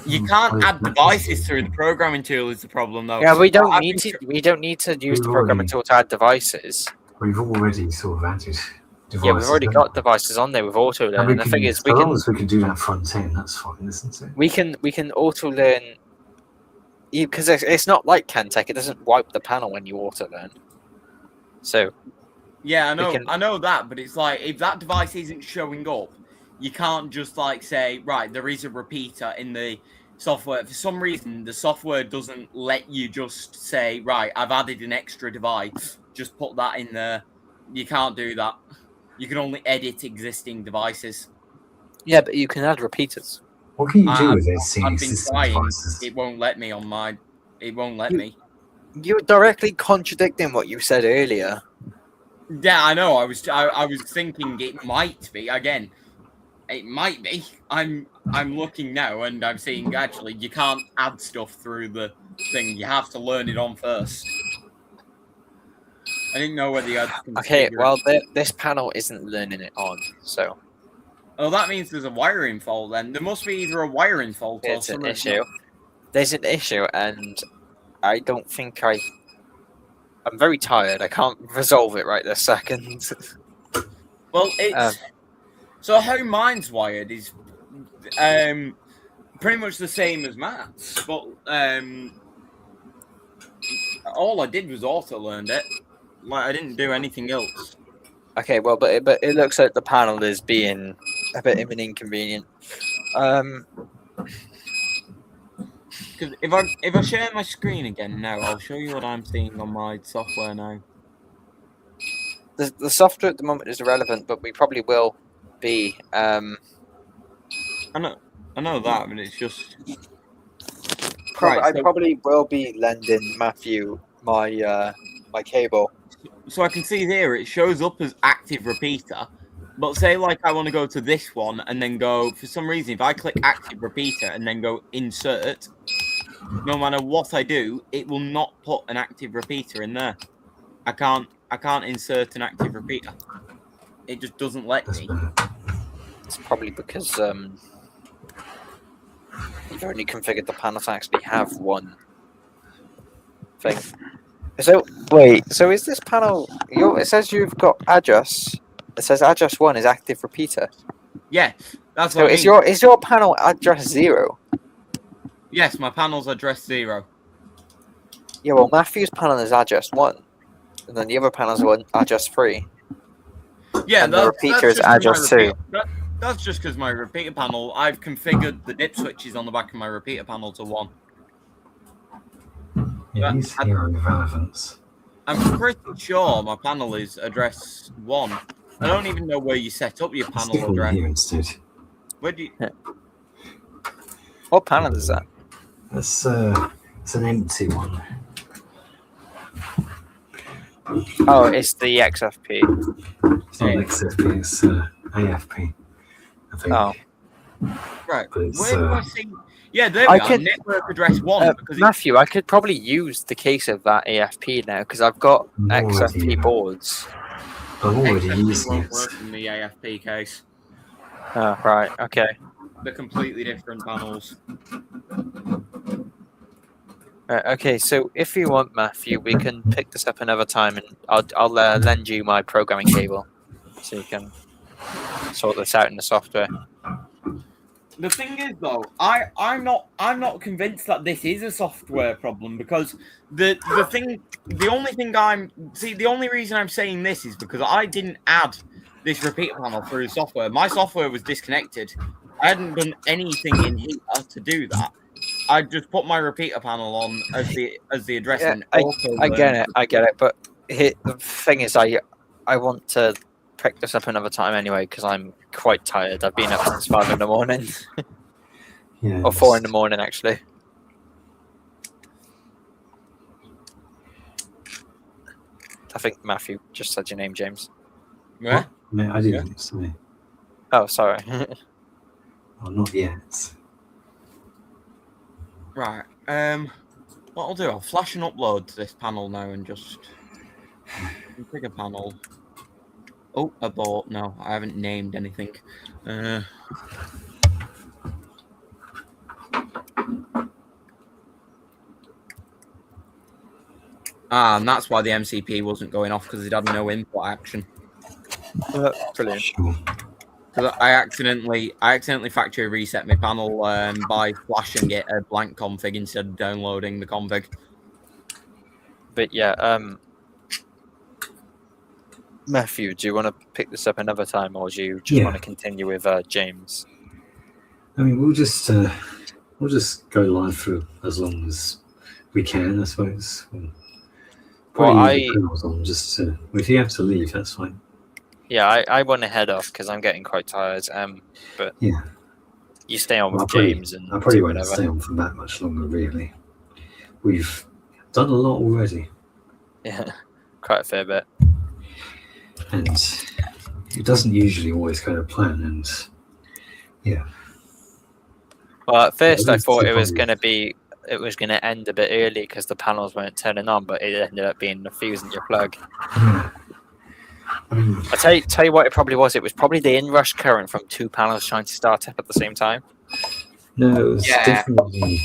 You can't add devices through the programming tool is the problem though. Yeah, we don't need to. We don't need to use the programming tool to add devices. We've already sort of added devices. Yeah, we've already got devices on there with auto learn. And the thing is, as long as we can do that front end, that's fine, isn't it? We can auto learn because it's not like Cantech. It doesn't wipe the panel when you auto learn. So. Yeah, I know that, but it's like if that device isn't showing up, you can't just like say, right, there is a repeater in the software. For some reason, the software doesn't let you just say, right, I've added an extra device, just put that in there. You can't do that. You can only edit existing devices. Yeah, but you can add repeaters. What can you do with it? I've been trying. It won't let me on my. It won't let me. You're directly contradicting what you said earlier. Yeah, I know. I was thinking it might be again. It might be. I'm looking now and I'm seeing actually you can't add stuff through the thing. You have to learn it on first. I didn't know whether you had to. Okay, well this panel isn't learning it on, so. Oh, that means there's a wiring fault then. There must be either a wiring fault or some issue. There's an issue, and I don't think I'm very tired. I can't resolve it right this second. Well, it's so how mine's wired is pretty much the same as Matt's, but all I did was auto learned it. Like I didn't do anything else. Okay, well, but it looks like the panel is being a bit of an inconvenient. Because if I share my screen again now, I'll show you what I'm seeing on my software now. The software at the moment is irrelevant, but we probably will be. I know that, but it's just. I probably will be lending Matthew my my cable. So I can see here it shows up as active repeater, but say like I want to go to this one and then go for some reason if I click active repeater and then go insert, no matter what I do, it will not put an active repeater in there. I can't insert an active repeater. It just doesn't let me. It's probably because you've only configured the panel to actually have one thing. So wait, so is this panel? It says you've got address. It says address 1 is active repeater. Yeah, that's so what I mean. Is your panel address 0? Yes, my panel's address 0. Yeah, well, Matthew's panel is address 1, and then the other panel's address 3. Yeah, and the repeater is address 2. That's just because my repeater panel, I've configured the dip switches on the back of my repeater panel to 1. Yeah, he's hero relevance. I'm pretty sure my panel is address 1. I don't even know where you set up your panel address. Here instead. Where do you? What panel is that? That's It's an empty one. Oh, it's the XFP. It's not XFP, it's AFP, I think. Oh. Right. But it's, Where do I see? Yeah, there we are. Network address 1. Because Matthew, I could probably use the case of that AFP now because I've got XFP boards. I'm already XFP using won't it. work in the AFP case. Oh, right. Okay. They're completely different panels. Right, okay, so if you want, Matthew, we can pick this up another time, and I'll lend you my programming cable, so you can sort this out in the software. The thing is, though, I'm not convinced that this is a software problem because the only reason I'm saying this is because I didn't add this repeater panel through software. My software was disconnected. I hadn't done anything in here to do that. I just put my repeater panel on as the address. Yeah, and I get it. But the thing is, I want to pick this up another time anyway because I'm quite tired. I've been up since 5 in the morning, Yeah, or 4 in the morning actually. I think Matthew just said your name, James. Yeah. No, I didn't say. Oh, sorry. Well, not yet. Right. What I'll do, I'll flash and upload to this panel now and just pick a panel. Oh, abort. No, I haven't named anything. And that's why the MCP wasn't going off because it had no input action. Brilliant. Sure. Because I accidentally factory reset my panel by flashing it a blank config instead of downloading the config. But yeah, Matthew, do you want to pick this up another time, or do you just want to continue with James? I mean, we'll just go live for as long as we can, I suppose. If you have to leave, that's fine. Yeah, I want to head off because I'm getting quite tired. But yeah, you stay on with James, and I probably won't stay on for that much longer. Really, we've done a lot already. Yeah, quite a fair bit. And it doesn't usually always go to plan. And yeah. Well, at first I thought it was going to end a bit early because the panels weren't turning on, but it ended up being the fuse in your plug. Yeah. I mean, I'll tell you what it probably was. It was probably the inrush current from 2 panels trying to start up at the same time. No, it was definitely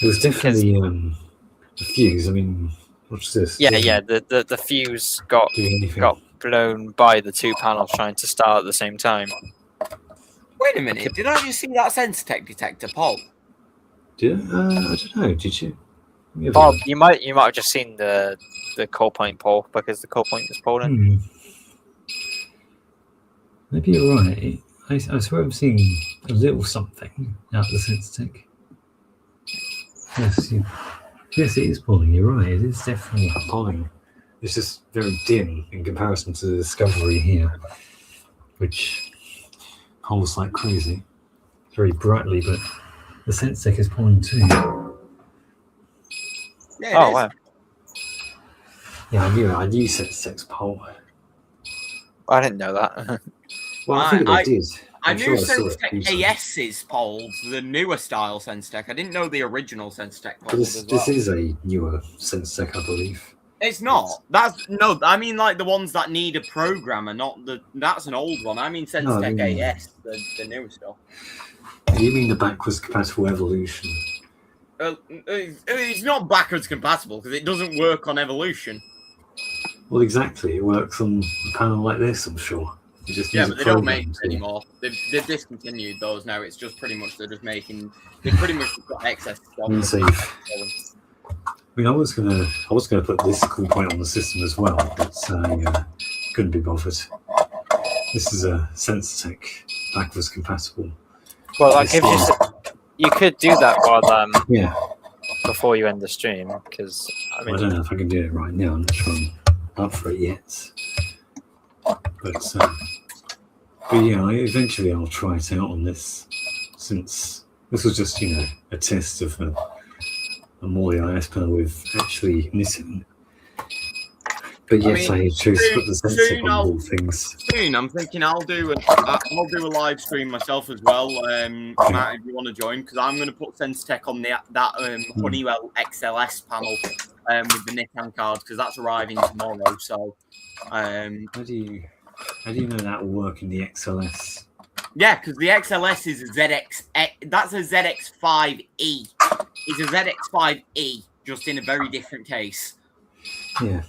the fuse. I mean, what's this? Yeah. The fuse got blown by the 2 panels trying to start at the same time. Wait a minute, did I just see that Sensitech detector, Paul? I don't know, did you? Bob, you might have just seen the call point pole because the call point is pulling. Maybe you're right. I swear I'm seeing a little something out of the Sensitech. Yes, it is pulling. You're right. It is definitely pulling. It's just very dim in comparison to the Discovery here, which pulls like crazy, very brightly. But the Sensitech is pulling too. Yeah, wow. Yeah, I knew Sensitech's pole. I didn't know that. Well, I think I did. I knew Sensitech AS's poles, the newer style Sensitech. I didn't know the original Sensitech poles. This is a newer Sensitech, I believe. It's not. I mean like the ones that need a programmer, not that's an old one. I mean Sensitech AS, the newer stuff. You mean the backwards compatible evolution? It's not backwards compatible because it doesn't work on evolution. Well, exactly. It works on a panel like this, I'm sure. But they don't make them anymore. They've discontinued those now. It's just pretty much they've pretty much got excess stock. I was gonna put this cool point on the system as well, but couldn't be bothered. This is a Sensitech backwards compatible. Well, that gives you could do that while before you end the stream, because I don't know if I can do it right now. I'm not sure I'm up for it yet. But yeah, eventually I'll try it out on this, since this was just a test of a Morley Ias Apollo with actually Nittan. But yes, mean, I chose to put the sensor soon on all things. Soon, I'm thinking I'll do a live stream myself as well. Matt, if you want to join, because I'm going to put SenseTech on that Honeywell XLS panel with the Nittan cards, because that's arriving tomorrow. So, How do you know that will work in the XLS? yeah, because the XLS is a ZX. That's a ZX5E. It's a ZX5E, just in a very different case. Yeah.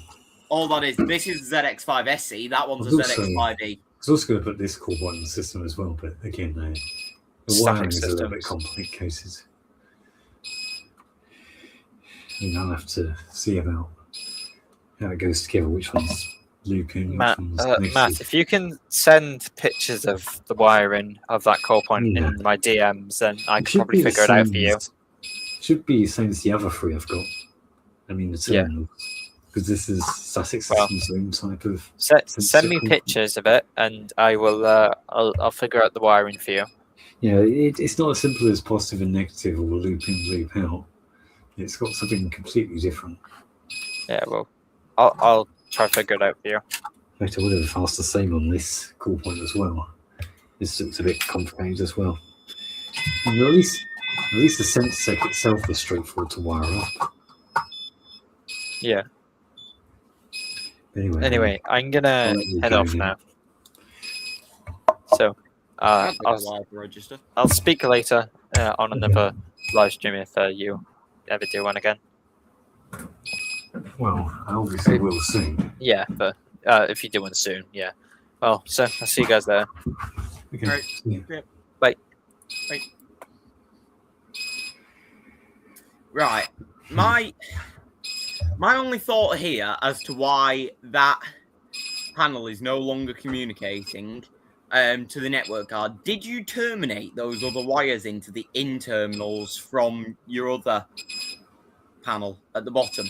All that is, this is ZX5 SE. That one's a ZX5E. I was also going to put this core point in the system as well, but again, the Static wiring is a little bit systems. complicated. I'll have to see about how it goes together, which one's looping, Matt, which one's Matt, if you can send pictures of the wiring of that core point in my DMs, then I can probably figure it out for you. Should be the same as the other three I've got. I mean, the terminals. Because this is static systems own type of. Send me pictures of it, and I will. I'll figure out the wiring for you. Yeah, it's not as simple as positive and negative or loop in, loop out. It's got something completely different. Yeah, well, I'll try to figure it out for you. In fact, I would have asked the same on this core point as well. This looks a bit complicated as well. And at least the SenseTech itself is straightforward to wire up. Yeah. Anyway, I'm gonna head off now. So, I'll speak later on another live stream if you ever do one again. Well, I obviously will soon. Yeah, but if you do one soon, yeah. Well, so I'll see you guys there. Okay. Right. Yeah. Bye. Bye. Right. My only thought here as to why that panel is no longer communicating to the network card, did you terminate those other wires into the in terminals from your other panel at the bottom?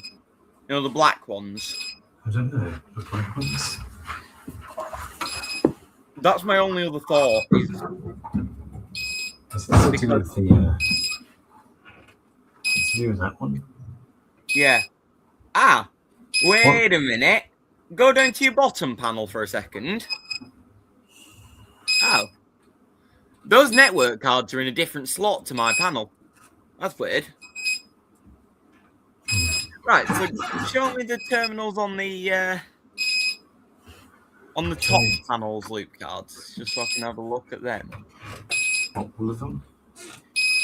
You know, the black ones? I don't know. The black ones? That's my only other thought. Is it to do with the... It's to do with that one? Yeah. Ah, wait a minute. Go down to your bottom panel for a second. Oh. Those network cards are in a different slot to my panel. That's weird. Right, so show me the terminals on the top panels loop cards, just so I can have a look at them. All of them?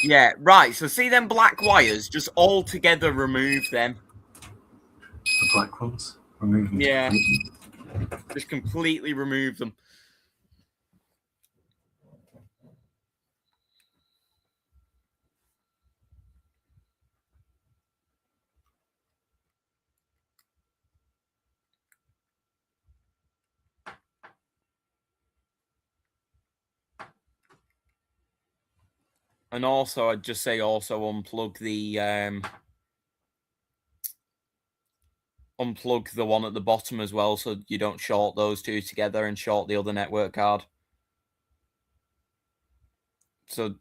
Yeah, right, so see them black wires, just all together remove them. The black ones? Remove them. Yeah. Just completely remove them. And also, I'd just say also unplug the one at the bottom as well, so you don't short those two together and short the other network card. So,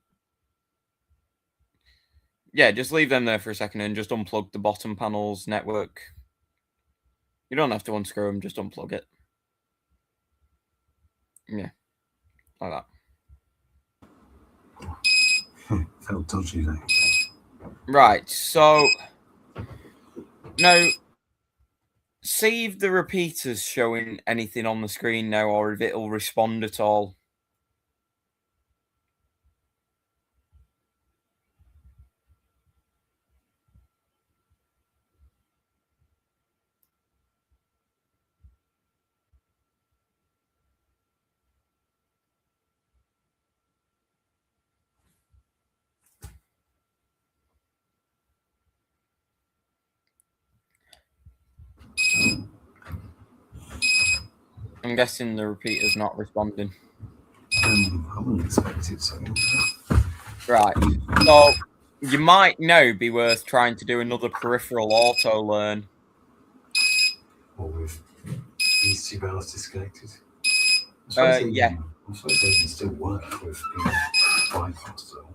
yeah, just leave them there for a second and just unplug the bottom panel's network. You don't have to unscrew them, just unplug it. Yeah, like that. Felt dodgy though. Right, so now see if the repeater's showing anything on the screen now, or if it'll respond at all. I'm guessing the repeater's not responding. I wouldn't expect it to. Right. So you might now be worth trying to do another peripheral auto learn. Or with these two bells disconnected. Yeah. I'm suppose they can still work with bypass though.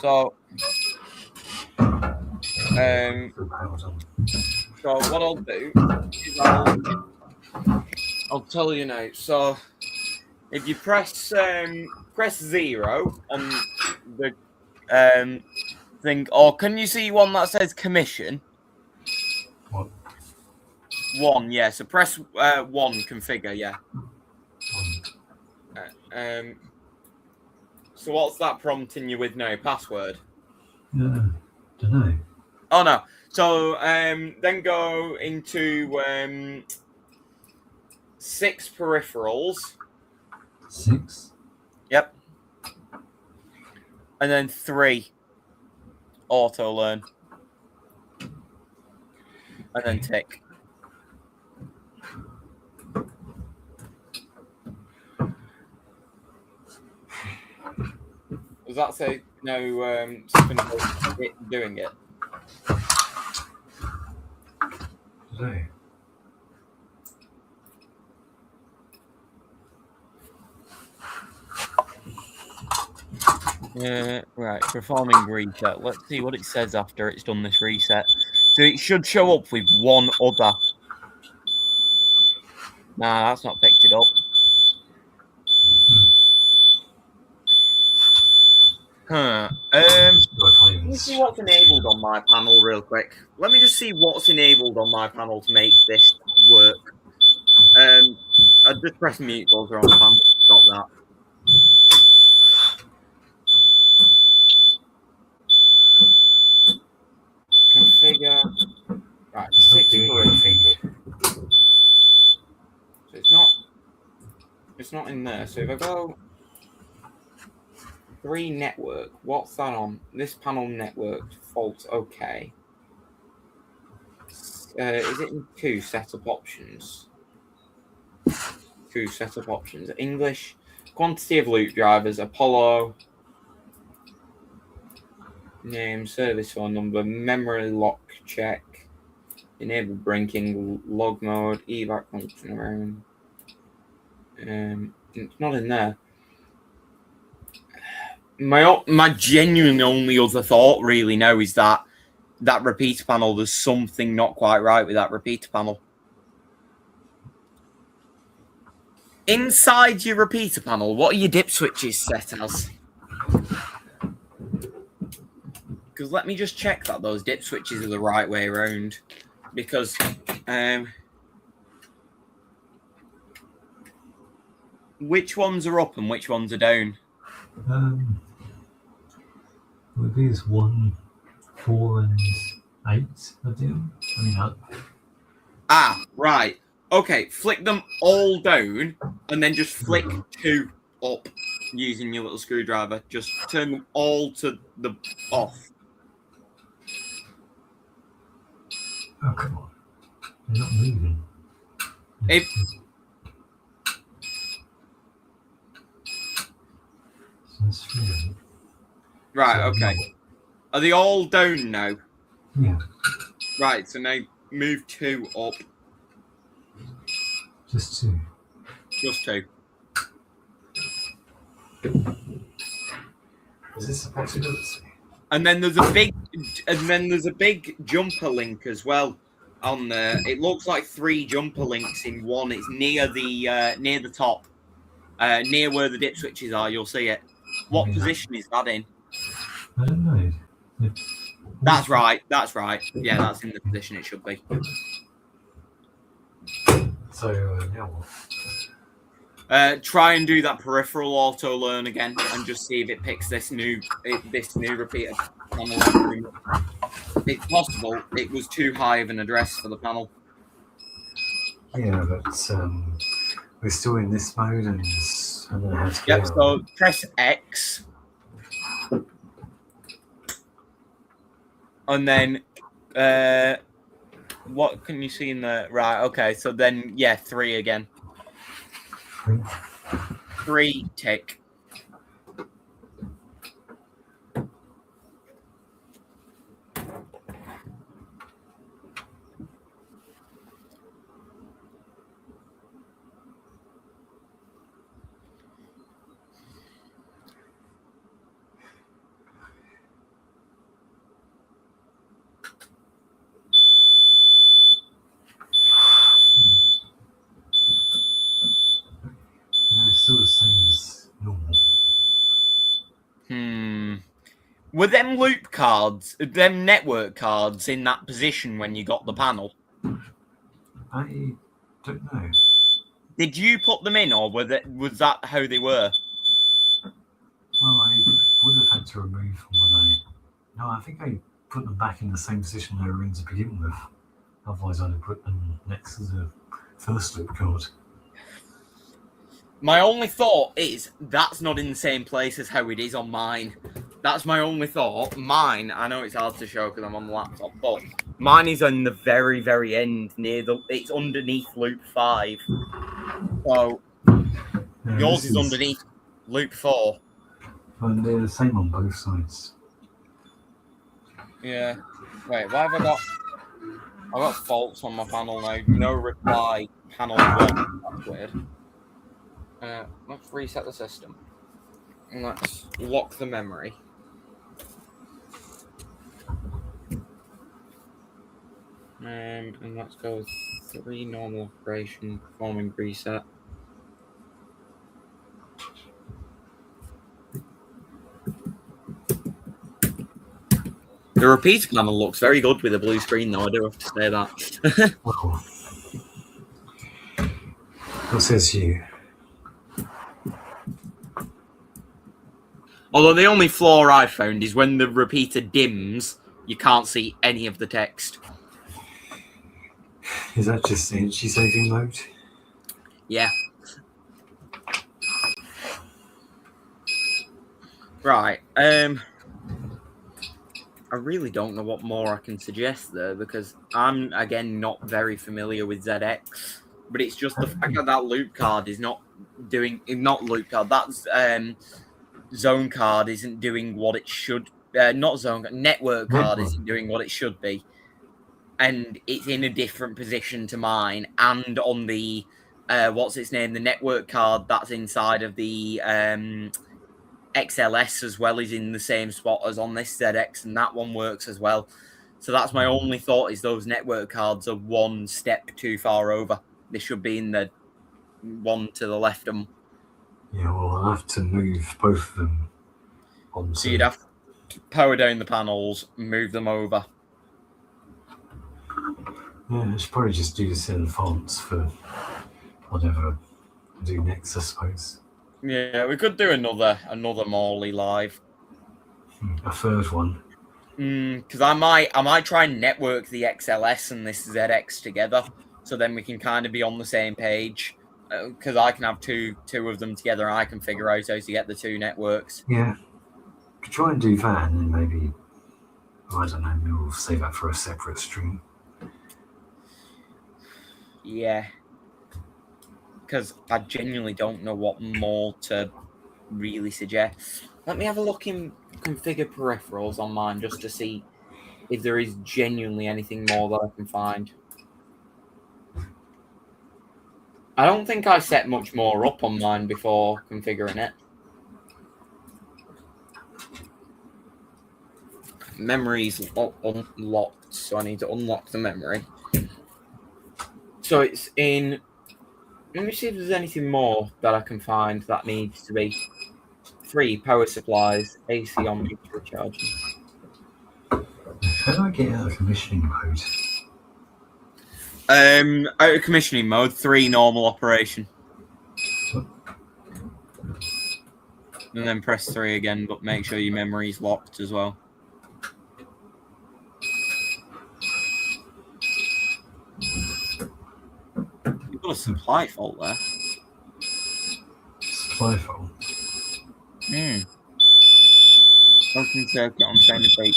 So So what I'll do is I'll tell you now. So if you press 0 on the thing, or can you see one that says commission? What? 1, yeah. So press 1, configure, yeah. So what's that prompting you with now? Password? Don't know. Oh no. So then go into 6 peripherals. 6. Yep. And then 3 auto learn. And then tick. Does that say no something about it doing it? No. Right, performing reset. Let's see what it says after it's done this reset. So it should show up with 1 other. Nah, that's not picked it up. Huh. Let me see what's enabled on my panel real quick. Let me just see what's enabled on my panel to make this work. I just press mute buzzer on the panel. Stop that. Configure. Right, 6 peripherals. So it's not in there. So if I go 3 network, what's that on? This panel network default okay. Is it in 2 setup options? 2 setup options. English, quantity of loop drivers, Apollo, name, service phone number, memory lock check, enable brinking, log mode, evac function around. It's not in there. My genuine only other thought really now is that repeater panel, there's something not quite right with that repeater panel. Inside your repeater panel, what are your dip switches set as? Because let me just check that those dip switches are the right way around. Because which ones are up and which ones are down? Would be this 1, 4, and 8 are down. I mean, Right. Okay, flick them all down and then just flick 2 up using your little screwdriver. Just turn them all to the off. Oh, come on. They're not moving. Right, okay. Are they all down now? Yeah. Right, so now move 2 up. Just 2. Just 2. Is this a possibility? And then there's a big jumper link as well on there. It looks like 3 jumper links in one. It's near the top, near where the dip switches are. You'll see it. What position is that in? I don't know. That's right. Yeah, that's in the position it should be. So now what? Try and do that peripheral auto learn again, and just see if it picks this new repeater panel. It's possible it was too high of an address for the panel. Yeah, but we're still in this mode, and I don't know how to get Yep. out. So press X, and then what can you see in there? Right. Okay. So then, yeah, 3 again. 3 tick. Were them loop cards, them network cards, in that position when you got the panel? I don't know. Did you put them in, or was that how they were? Well, I would have had to remove them when I... No, I think I put them back in the same position they were in to begin with. Otherwise, I'd have put them next to the first loop card. My only thought is that's not in the same place as how it is on mine. That's my only thought. Mine, I know it's hard to show because I'm on the laptop, but mine is on the very, very end it's underneath loop 5. So yours is underneath loop 4. And they're the same on both sides. Yeah. Wait, why have I got... I've got faults on my panel now. No reply panel 1. That's weird. Let's reset the system. And let's lock the memory. And let's go with 3 normal operation performing reset. The repeater panel looks very good with a blue screen, though. I do have to say that. Well, what says you? Although the only flaw I found is when the repeater dims, you can't see any of the text. Is that just energy saving mode? Yeah. Right. I really don't know what more I can suggest there because I'm, again, not very familiar with ZX. But it's just the fact that loop card is not doing... Not loop card, that's... zone card isn't doing what it should. Network card isn't doing what it should be, and it's in a different position to mine. And on the the network card that's inside of the XLS as well is in the same spot as on this ZX, and that one works as well. So that's my only thought: is those network cards are one step too far over. They should be in the one to the left of them. Yeah, well, I'll have to move both of them onto... So you'd have to power down the panels, move them over. Yeah, I should probably just do this in advance for whatever I do next, I suppose. Yeah, we could do another Morley live. A third one. Because I might try and network the XLS and this ZX together, so then we can kind of be on the same page. Because I can have two of them together, and I can figure out how to get the 2 networks. Yeah, could try and do that, and then maybe, I don't know, maybe we'll save that for a separate stream. Yeah, because I genuinely don't know what more to really suggest. Let me have a look in configure peripherals on mine just to see if there is genuinely anything more that I can find. I don't think I set much more up on mine before configuring it. Memory's unlocked, so I need to unlock the memory. So it's in... Let me see if there's anything more that I can find that needs to be. 3 power supplies, AC on meter charging. How do I get out of commissioning mode? Out of commissioning mode, 3 normal operation. And then press 3 again, but make sure your memory's locked as well. You've got a supply fault there. Supply fault? Open circuit on sound and beep.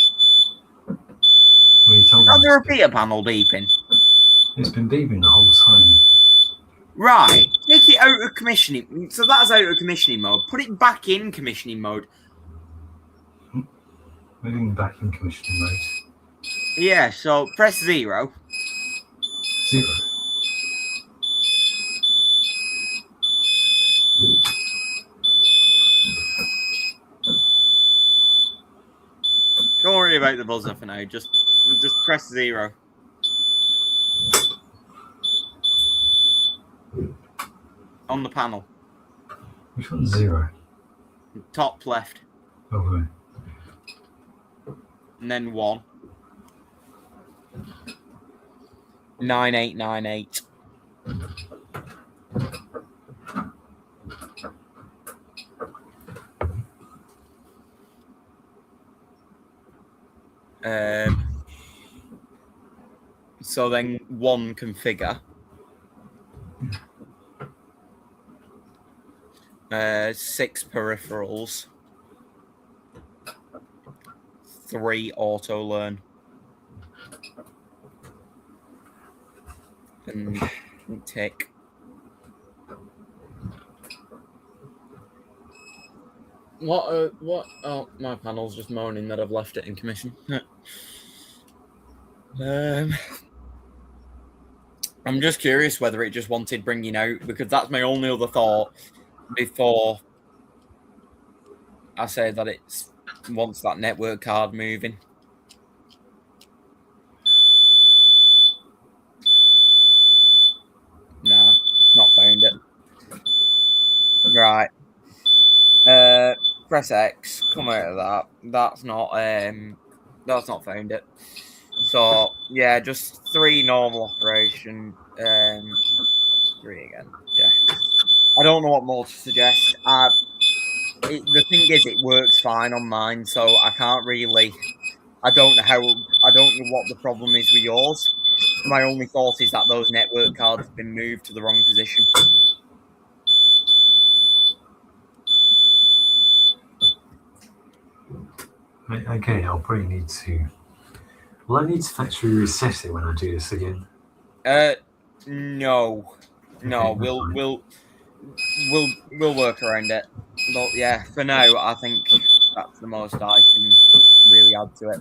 Well, you told me The repeater panel beeping. it's been beeping the whole time. Right. Take it out of commissioning. So that's out of commissioning mode. Put it back in commissioning mode. Moving back in commissioning mode. Yeah, so press 0. 0. Don't worry about the buzzer for now. Just press 0. On the panel. Which one's 0? Top left. Okay. and then 1. 9898. So then 1 configure. 6 peripherals. 3 auto learn. And tick. What? Oh, my panel's just moaning that I've left it in commission. I'm just curious whether it just wanted bringing out, because that's my only other thought before I say that it wants that network card moving. Nah, not found it. Right. Press X, come out of that. That's not found it. So yeah, just 3 normal operation. 3 again. Yeah. I don't know what more to suggest. The thing is, it works fine on mine, so I can't really. I don't know what the problem is with yours. My only thought is that those network cards have been moved to the wrong position. Okay, I'll probably need to. Will I need to factory reset it when I do this again? No, Okay, we'll work around it. But yeah, for now, I think that's the most I can really add to it.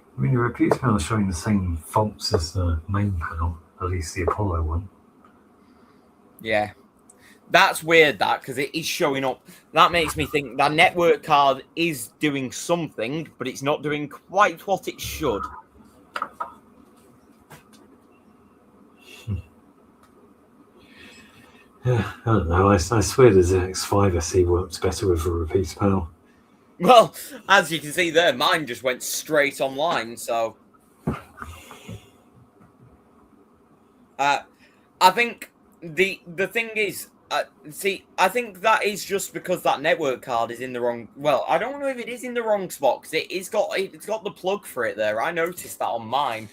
I mean, the repeat panel is showing the same faults as the main panel, at least the Apollo one. Yeah. That's weird, because it is showing up. That makes me think that network card is doing something, but it's not doing quite what it should. Yeah, I don't know. I swear the ZX5 SE works better with a repeat panel. Well, as you can see there, mine just went straight online, so... I think the thing is... I think that is just because that network card is in the wrong... Well, I don't know if it is in the wrong spot, because it's got the plug for it there. I noticed that on mine.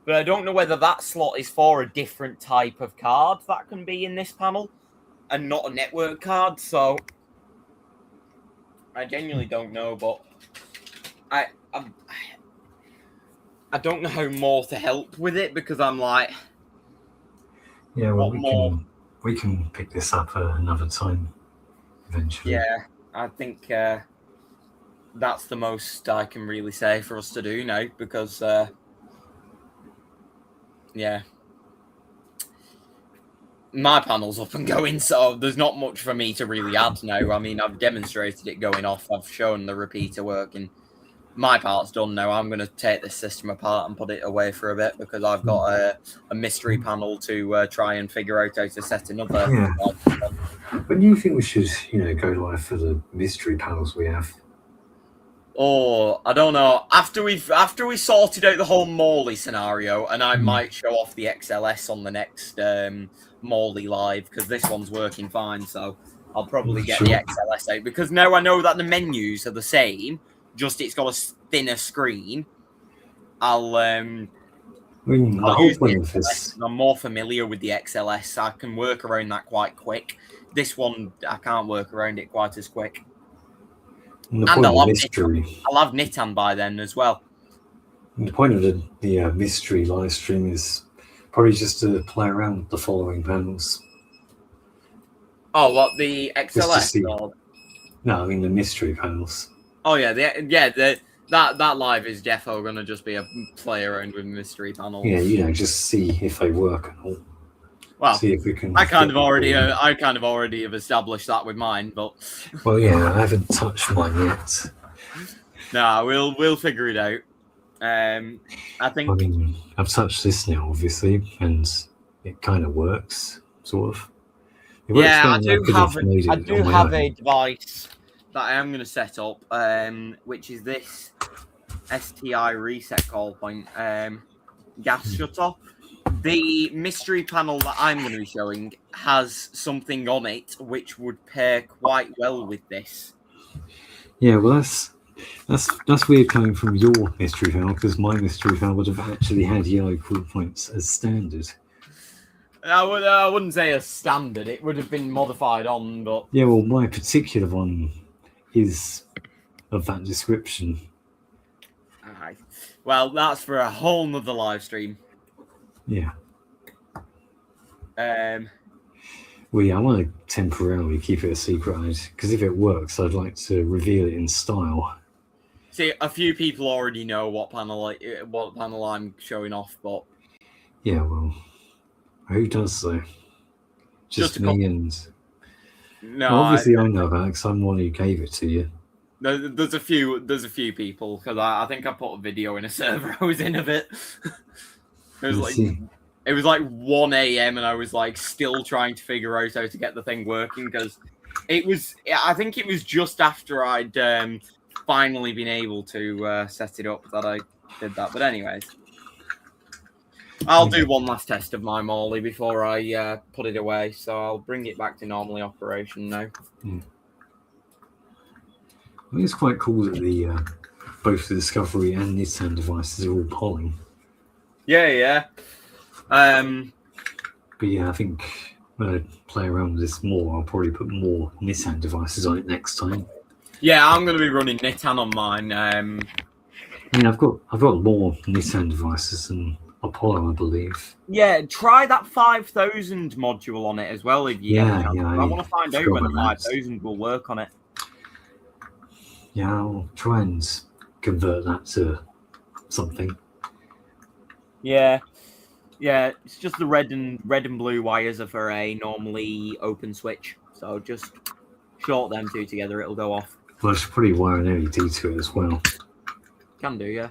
But I don't know whether that slot is for a different type of card that can be in this panel, and not a network card, so... I genuinely don't know, but I don't know how more to help with it, because I'm like... Yeah, well, we can pick this up another time, eventually. Yeah, I think that's the most I can really say for us to do now, because, yeah. My panel's up and going, so there's not much for me to really add now. I mean, I've demonstrated it going off. I've shown the repeater working. My part's done now. I'm going to take this system apart and put it away for a bit, because I've got a mystery panel to try and figure out how to set another. Yeah. But do you think we should, go live for the mystery panels we have? Oh, I don't know. After we sorted out the whole Morley scenario, and I might show off the XLS on the next Morley live, because this one's working fine, so I'll probably get the XLS out, because now I know that the menus are the same, just it's got a thinner screen. I'll use the XLS, I'm more familiar with the XLS, so I can work around that quite quick. This one, I can't work around it quite as quick. And I'll have Nittan by then as well. And the point of the mystery live stream is probably just to play around with the following panels. Oh, what, the XLS? No, I mean the mystery panels. Oh yeah, that live is defo going to just be a play around with mystery panels. Yeah, just see if they work and all. Well, see if we can. I kind of already have established that with mine, but. Well, yeah, I haven't touched mine yet. Nah, we'll figure it out. I think. I mean, I've touched this now, obviously, and it kind of works, sort of. It works Yeah, better than I could have made I it do on my have own. a device that I am going to set up, which is this STI reset call point gas shutter. The mystery panel that I'm going to be showing has something on it which would pair quite well with this. Yeah, well, that's weird coming from your mystery panel, because my mystery panel would have actually had yellow call points as standard. I wouldn't say a standard. It would have been modified on, but Yeah, well, my particular one is of that description. aye. Well, that's for a whole nother live stream. Yeah. Um, Well, yeah, I want to temporarily keep it a secret, because if it works, I'd like to reveal it in style. See, a few people already know what panel I'm showing off, but Yeah, well, who does though? Just me and. no, Well, obviously, I know that because I'm the one who gave it to you. there's a few people because I think I put a video in a server I was in of it. It was like 1 a.m. and I was like still trying to figure out how to get the thing working because I think it was just after I'd finally been able to set it up that I did that. But anyways, I'll do one last test of my Morley before I put it away. So I'll bring it back to normally operation now. Yeah. I think it's quite cool that both the Discovery and Nittan devices are all polling. Yeah. But yeah, I think when I play around with this more, I'll probably put more Nittan devices on it next time. Yeah, I'm going to be running Nittan on mine. I mean, I've got more Nittan devices than Apollo, I believe. Yeah, try that 5000 module on it as well if you get a chance. I want to find out when the 5000 will work on it. Yeah, I'll try and convert that to something. Yeah, it's just the red and blue wires are for a normally open switch. So just short them two together, it'll go off. Well, I should probably wire an LED to it as well. Can do, yeah.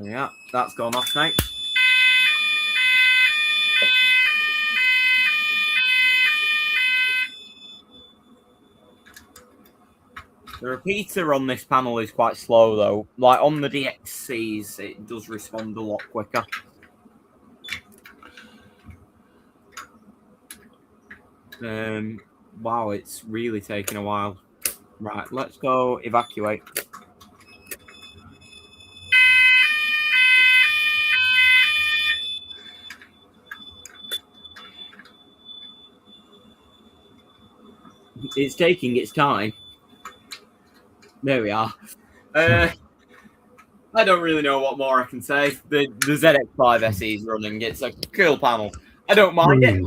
Yeah, that's gone off now. The repeater on this panel is quite slow though. Like on the DXCs, it does respond a lot quicker. Wow, it's really taking a while. Right, let's go evacuate. It's taking its time. There we are. I don't really know what more I can say. The ZX5 SE is running. It's a cool panel. I don't mind it.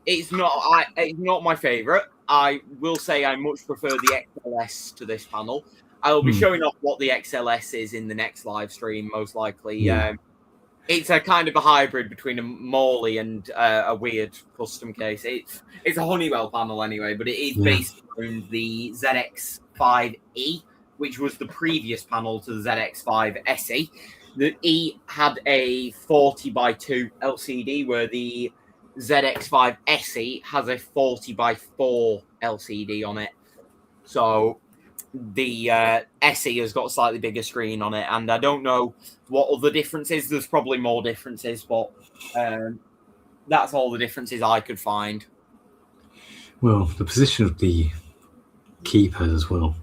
It's not my favourite. I will say I much prefer the XLS to this panel. I will be showing off what the XLS is in the next live stream, most likely. Yeah. It's a kind of a hybrid between a Morley and a weird custom case. It's a Honeywell panel anyway, but it is based on the ZX5E, which was the previous panel to the ZX5 SE. The E had a 40x2 LCD, where the ZX5 SE has a 40x4 LCD on it. So the SE has got a slightly bigger screen on it, and I don't know what other differences. There's probably more differences, but that's all the differences I could find. Well, the position of the keypad as well.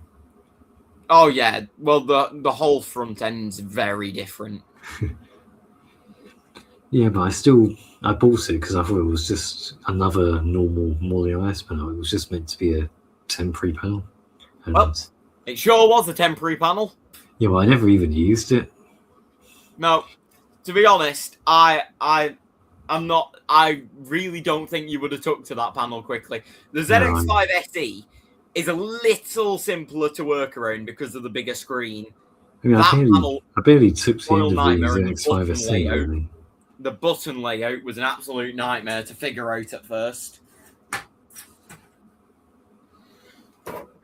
Oh yeah, well the whole front end's very different. Yeah, but I bought it because I thought it was just another normal Morley Ias panel. It was just meant to be a temporary panel. And well, it sure was a temporary panel. Yeah, well, I never even used it. No, to be honest, I really don't think you would have took to that panel quickly. The ZX5 SE is a little simpler to work around because of the bigger screen. I mean, I barely took to the end of the ZX5 SE, really. The button layout was an absolute nightmare to figure out at first.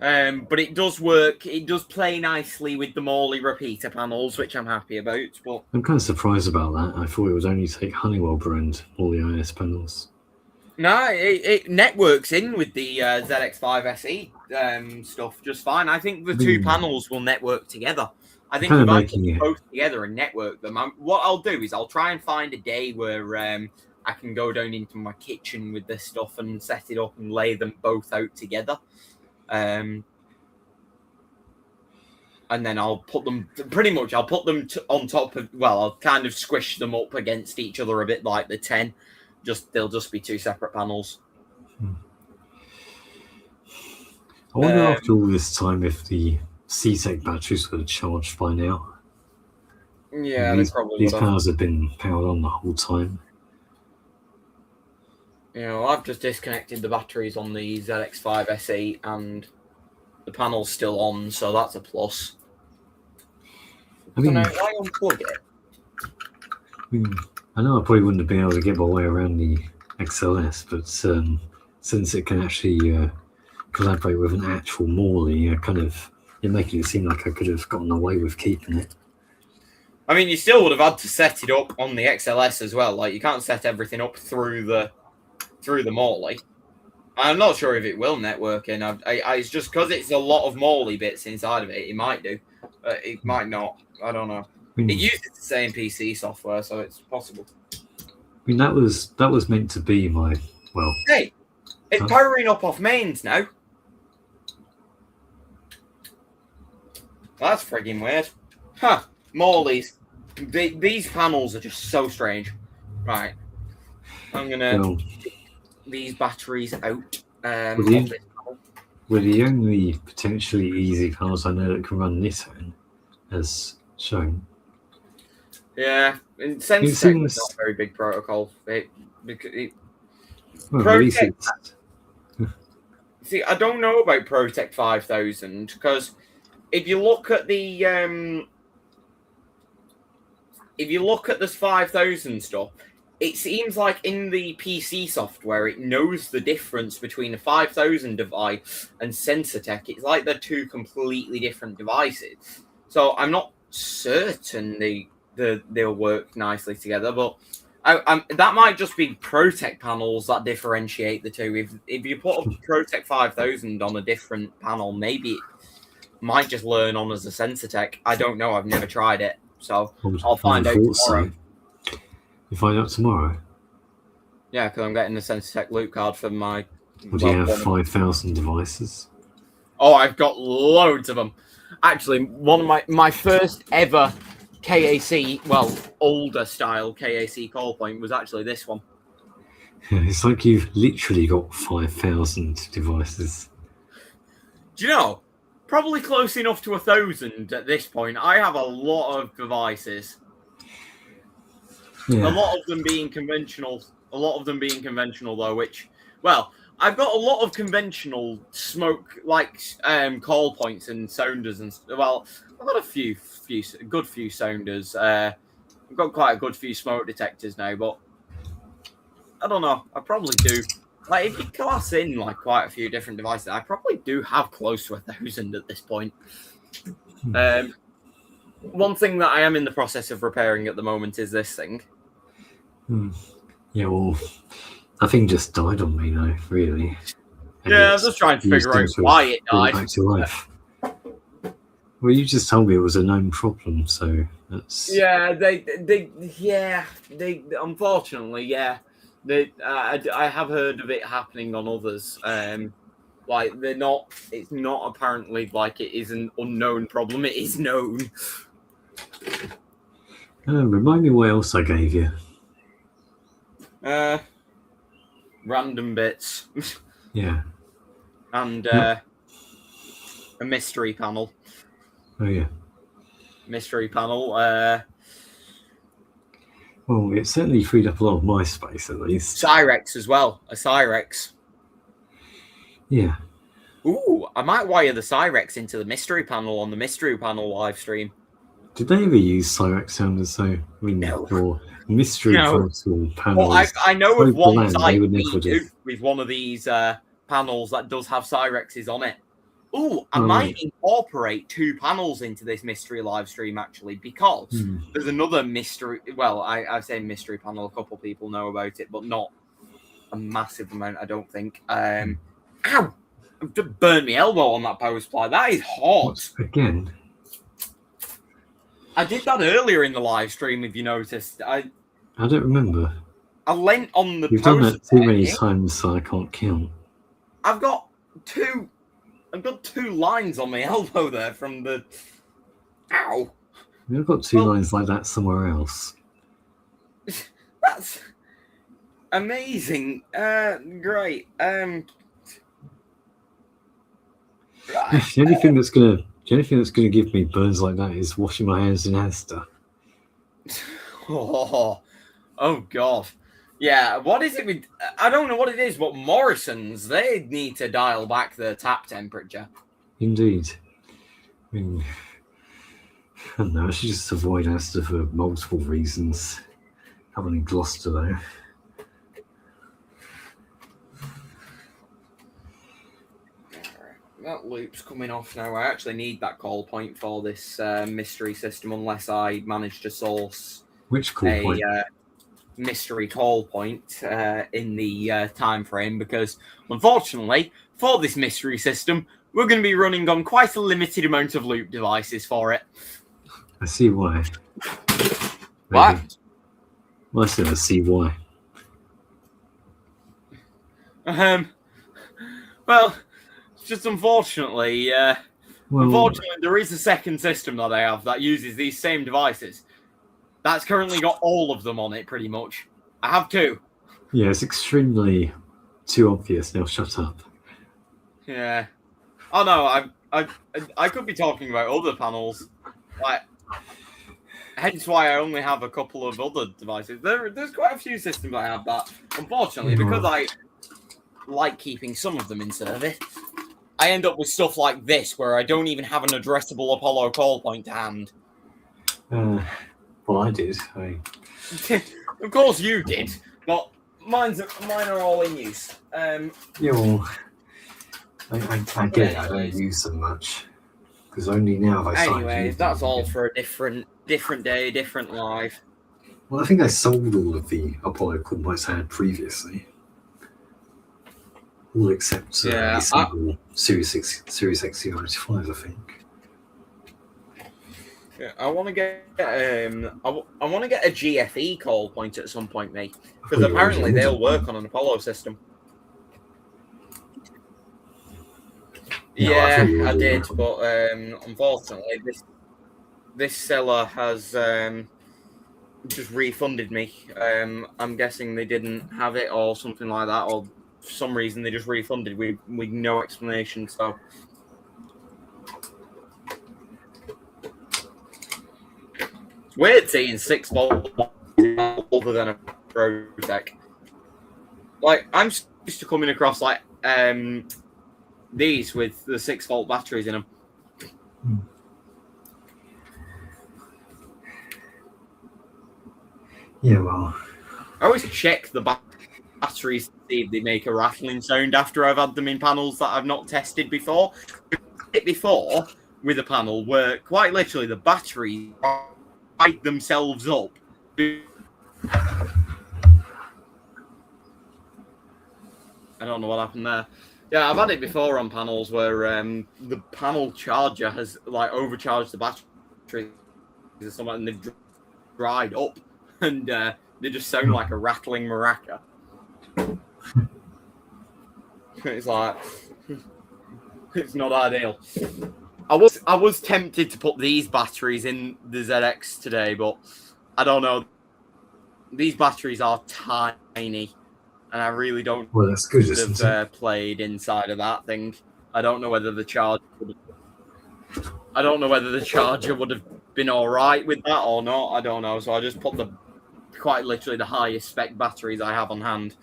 But it does work. It does play nicely with the Morley repeater panels, which I'm happy about. But I'm kind of surprised about that. I thought it would only take Honeywell brand Morley Ias panels. no, it networks in with the ZX5 SE stuff just fine. I think the two panels will network together. I think if I put both together and network them, what I'll do is I'll try and find a day where I can go down into my kitchen with this stuff and set it up and lay them both out together. And then I'll put them on top of, well, I'll kind of squish them up against each other a bit like the 10. They'll just be two separate panels. I wonder after all this time if the C-Tech batteries were charged by now. Yeah, these panels have been powered on the whole time. I've just disconnected the batteries on the ZX5 SE and the panel's still on, so that's a plus. I mean, why unplug it? I know I probably wouldn't have been able to get my way around the XLS, but since it can actually collaborate with an actual Morley, it making it seem like I could have gotten away with keeping it. I mean, you still would have had to set it up on the XLS as well. Like, you can't set everything up through the Morley. I'm not sure if it will network in. It's just because it's a lot of Morley bits inside of it. It might do. It might not. I don't know. It uses the same PC software, so it's possible. I mean, that was meant to be my, well... Hey, it's powering up off mains now. That's frigging weird. Huh. Morleys. These panels are just so strange. Right. I'm going to take these batteries out. We're the only potentially easy panels I know that can run Nittan, as shown. Yeah, and Sensitech is not a very big protocol. See, I don't know about Protect 5000 because if you look at the 5000 stuff, it seems like in the PC software it knows the difference between a 5000 device and Sensitech. It's like they're two completely different devices. So I'm not certain they'll work nicely together, but that might just be Protect panels that differentiate the two. If you put a Protect 5000 on a different panel, maybe it might just learn on as a Sensitech. I don't know. I've never tried it, so I'll find out tomorrow. You find out tomorrow? Yeah, because I'm getting the Sensitech loot card for my... Would you have 5,000 devices? Oh, I've got loads of them. Actually, one of my first ever KAC, well, older style KAC call point was actually this one. Yeah, it's like you've literally got 5,000 devices. Do you know? Probably close enough to 1,000 at this point. I have a lot of devices. Yeah. A lot of them being conventional. Though, which, well, I've got a lot of conventional smoke, like call points and sounders, and well, I've got a good few sounders. I've got quite a good few smoke detectors now, but I don't know. I probably do. Like, if you class in like quite a few different devices, I probably do have close to 1,000 at this point. One thing that I am in the process of repairing at the moment is this thing. Yeah, well, I think it just died on me though, really. And yeah, I was just trying to figure out why it died. Back to life. Well, you just told me it was a known problem, so that's... Yeah, they unfortunately, yeah. I have heard of it happening on others. Like, it's not apparently like it is an unknown problem, it is known. Remind me what else I gave you. Random bits. Yeah. And a mystery panel. Oh, yeah. Mystery panel. Well, it certainly freed up a lot of my space, at least. Cyrex as well. A Cyrex. Yeah. Ooh, I might wire the Cyrex into the mystery panel on the mystery panel live stream. Did they ever use Cyrex sounders, though? I mean, no. Or mystery console panels? Well, I know of one they would with one of these panels that does have Cyrexes on it. Ooh, I might incorporate 2 panels into this mystery live stream, actually, because there's another mystery. Well, I say mystery panel. A couple people know about it, but not a massive amount, I don't think. Ow! I've just burned my elbow on that power supply. That is hot. Again? I did that earlier in the live stream, if you noticed. I don't remember. I leant on the You've done that too many times, so I can't count. I've got 2 lines on my elbow there from the... Ow! You've got 2 lines like that somewhere else. That's amazing. Great. Right. The only thing that's gonna give me burns like that is washing my hands in Asda. Oh God. Yeah, what is it with... I don't know what it is, but Morrison's, they need to dial back the tap temperature. Indeed. I mean, I don't know, I should just avoid Asda for multiple reasons. Have any Gloucester though. That loop's coming off now. I actually need that call point for this mystery system unless I manage to source which call point? Mystery call point in the time frame, because unfortunately for this mystery system we're going to be running on quite a limited amount of loop devices for it. I see why. What? Well, I said I see why. Well, just unfortunately, there is a second system that I have that uses these same devices. That's currently got all of them on it, pretty much. I have 2. Yeah, it's extremely too obvious now. Shut up. Yeah. Oh no, I could be talking about other panels. Like, hence why I only have a couple of other devices. There's quite a few systems I have that, unfortunately, because I like keeping some of them in service, I end up with stuff like this, where I don't even have an addressable Apollo call point to hand. Well, I did. Of course you did, but mine are all in use. Yeah, well, I get it. I don't use them much, because only now have I started. Anyway, that's all for a different day, different life. Well, I think I sold all of the Apollo call points I had previously. All except a single Series XC95, I think. Yeah, I want to get I want to get a GFE call point at some point, mate, because apparently they'll work on an Apollo system. No, yeah, I did, but unfortunately, this seller has just refunded me. I'm guessing they didn't have it or something like that, or for some reason they just refunded with no explanation. So. Weird seeing 6 volt older than a Protec. Like, I'm used to coming across like these with the 6 volt batteries in them. Yeah, well, I always check the batteries to see if they make a rattling sound after I've had them in panels that I've not tested before. Before with a panel where quite literally the batteries light themselves up. I don't know what happened there. Yeah, I've had it before on panels where the panel charger has like overcharged the battery or something, and they've dried up, and they just sound like a rattling maraca. It's like it's not ideal. I was tempted to put these batteries in the ZX today, but I don't know. These batteries are tiny, and I really don't. Well, that's good. Have played inside of that thing. I don't know whether the charger. I don't know whether the charger would have been all right with that or not. I don't know. So I just put quite literally the highest spec batteries I have on hand,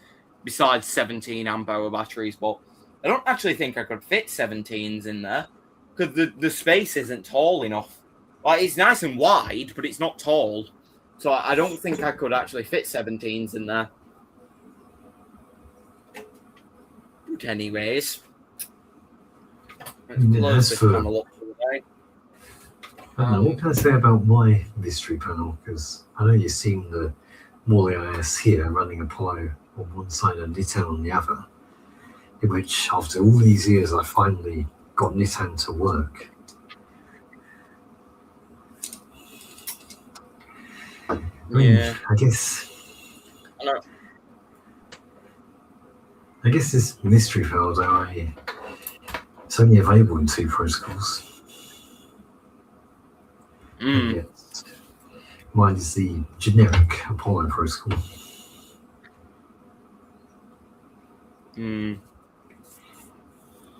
besides 17 amp hour batteries. But I don't actually think I could fit 17s in there, because the space isn't tall enough. Like, it's nice and wide, but it's not tall. So I don't think I could actually fit 17s in there. But anyways, Let's close this panel up for the day. I don't know, what can I say about my mystery panel? Because I know you've seen the Morley Ias here running Apollo on one side and Nittan on the other, in which after all these years I finally got Nittan to work. I mean, Yeah. I guess this mystery panel, though, it's only available in 2 protocols. And yet, mine is the generic Apollo protocol.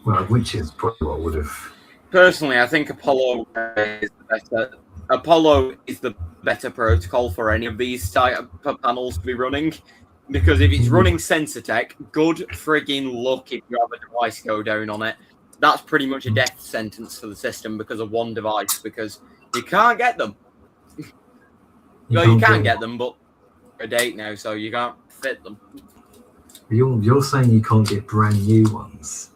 Well, which is probably what would have. Personally, I think Apollo is the better. Apollo is the better protocol for any of these type of panels to be running, because if it's running Sensitech, good frigging luck if you have a device go down on it. That's pretty much a death sentence for the system because of one device, because you can't get them. Well, you can get them, but a date now, so you can't fit them. You're saying you can't get brand new ones?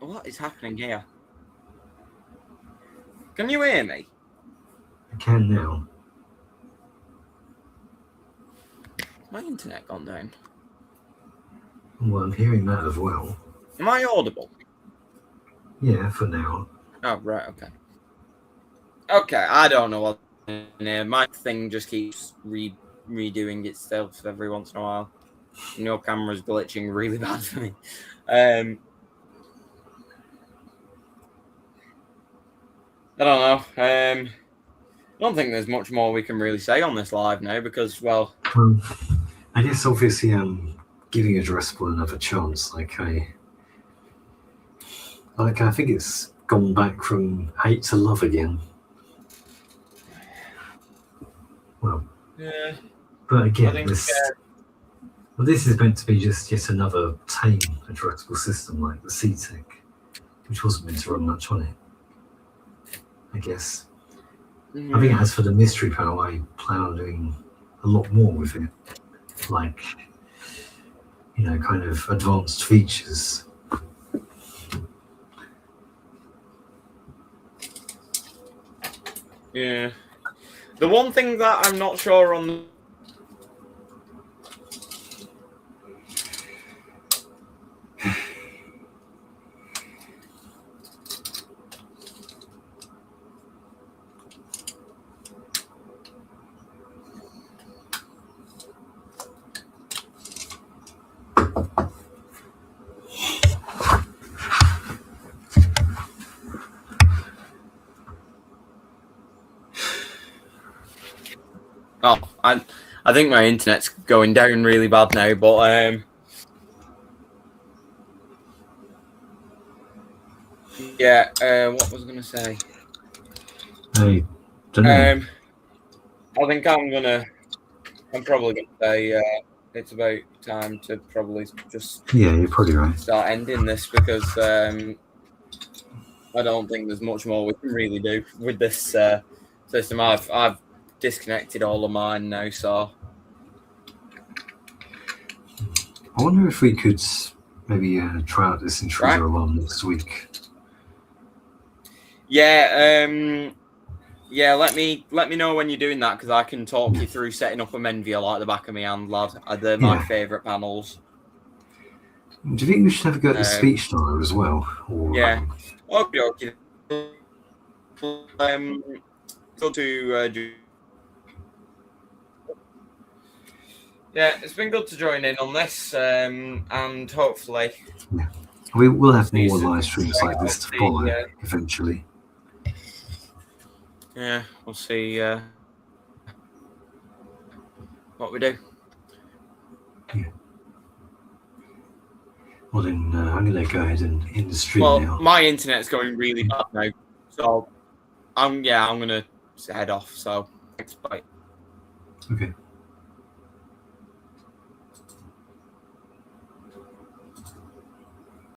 What is happening here? Can you hear me? I can now. My internet gone down. Well, I'm hearing that as well. Am I audible? Yeah, for now. Oh, right, okay. Okay, I don't know what. My thing just keeps redoing itself every once in a while. And your camera's glitching really bad for me. I don't know. I don't think there's much more we can really say on this live now because, well... I guess obviously I'm giving Addressable another chance. I think it's gone back from hate to love again. Well, yeah. But again, this is meant to be just yet another tame addressable system like the CTEC, which wasn't meant to run much on it. I guess. I think as for the mystery panel, I plan on doing a lot more with it, like kind of advanced features. Yeah. The one thing that I'm not sure on. Oh, I think my internet's going down really bad now, but yeah. What was I gonna say? I don't know. I think I'm probably gonna say it's about time to probably just you're probably right. Start ending this because I don't think there's much more we can really do with this system. I've disconnected all of mine now, so I wonder if we could maybe try out this intruder alarm next week. Yeah, let me know when you're doing that because I can talk you through setting up a Menvia like the back of my hand, lad. They're my favourite panels. Do you think we should have a go at the speech dial as well? Or, yeah. Okay. Go to. Yeah, it's been good to join in on this, and hopefully... Yeah. We will have more live streams like this to follow, eventually. Yeah, we'll see what we do. Yeah. Well then, I'm going to go ahead and end the stream now. Well, my internet's going really bad now, so I'm going to head off, so thanks, bye. Okay.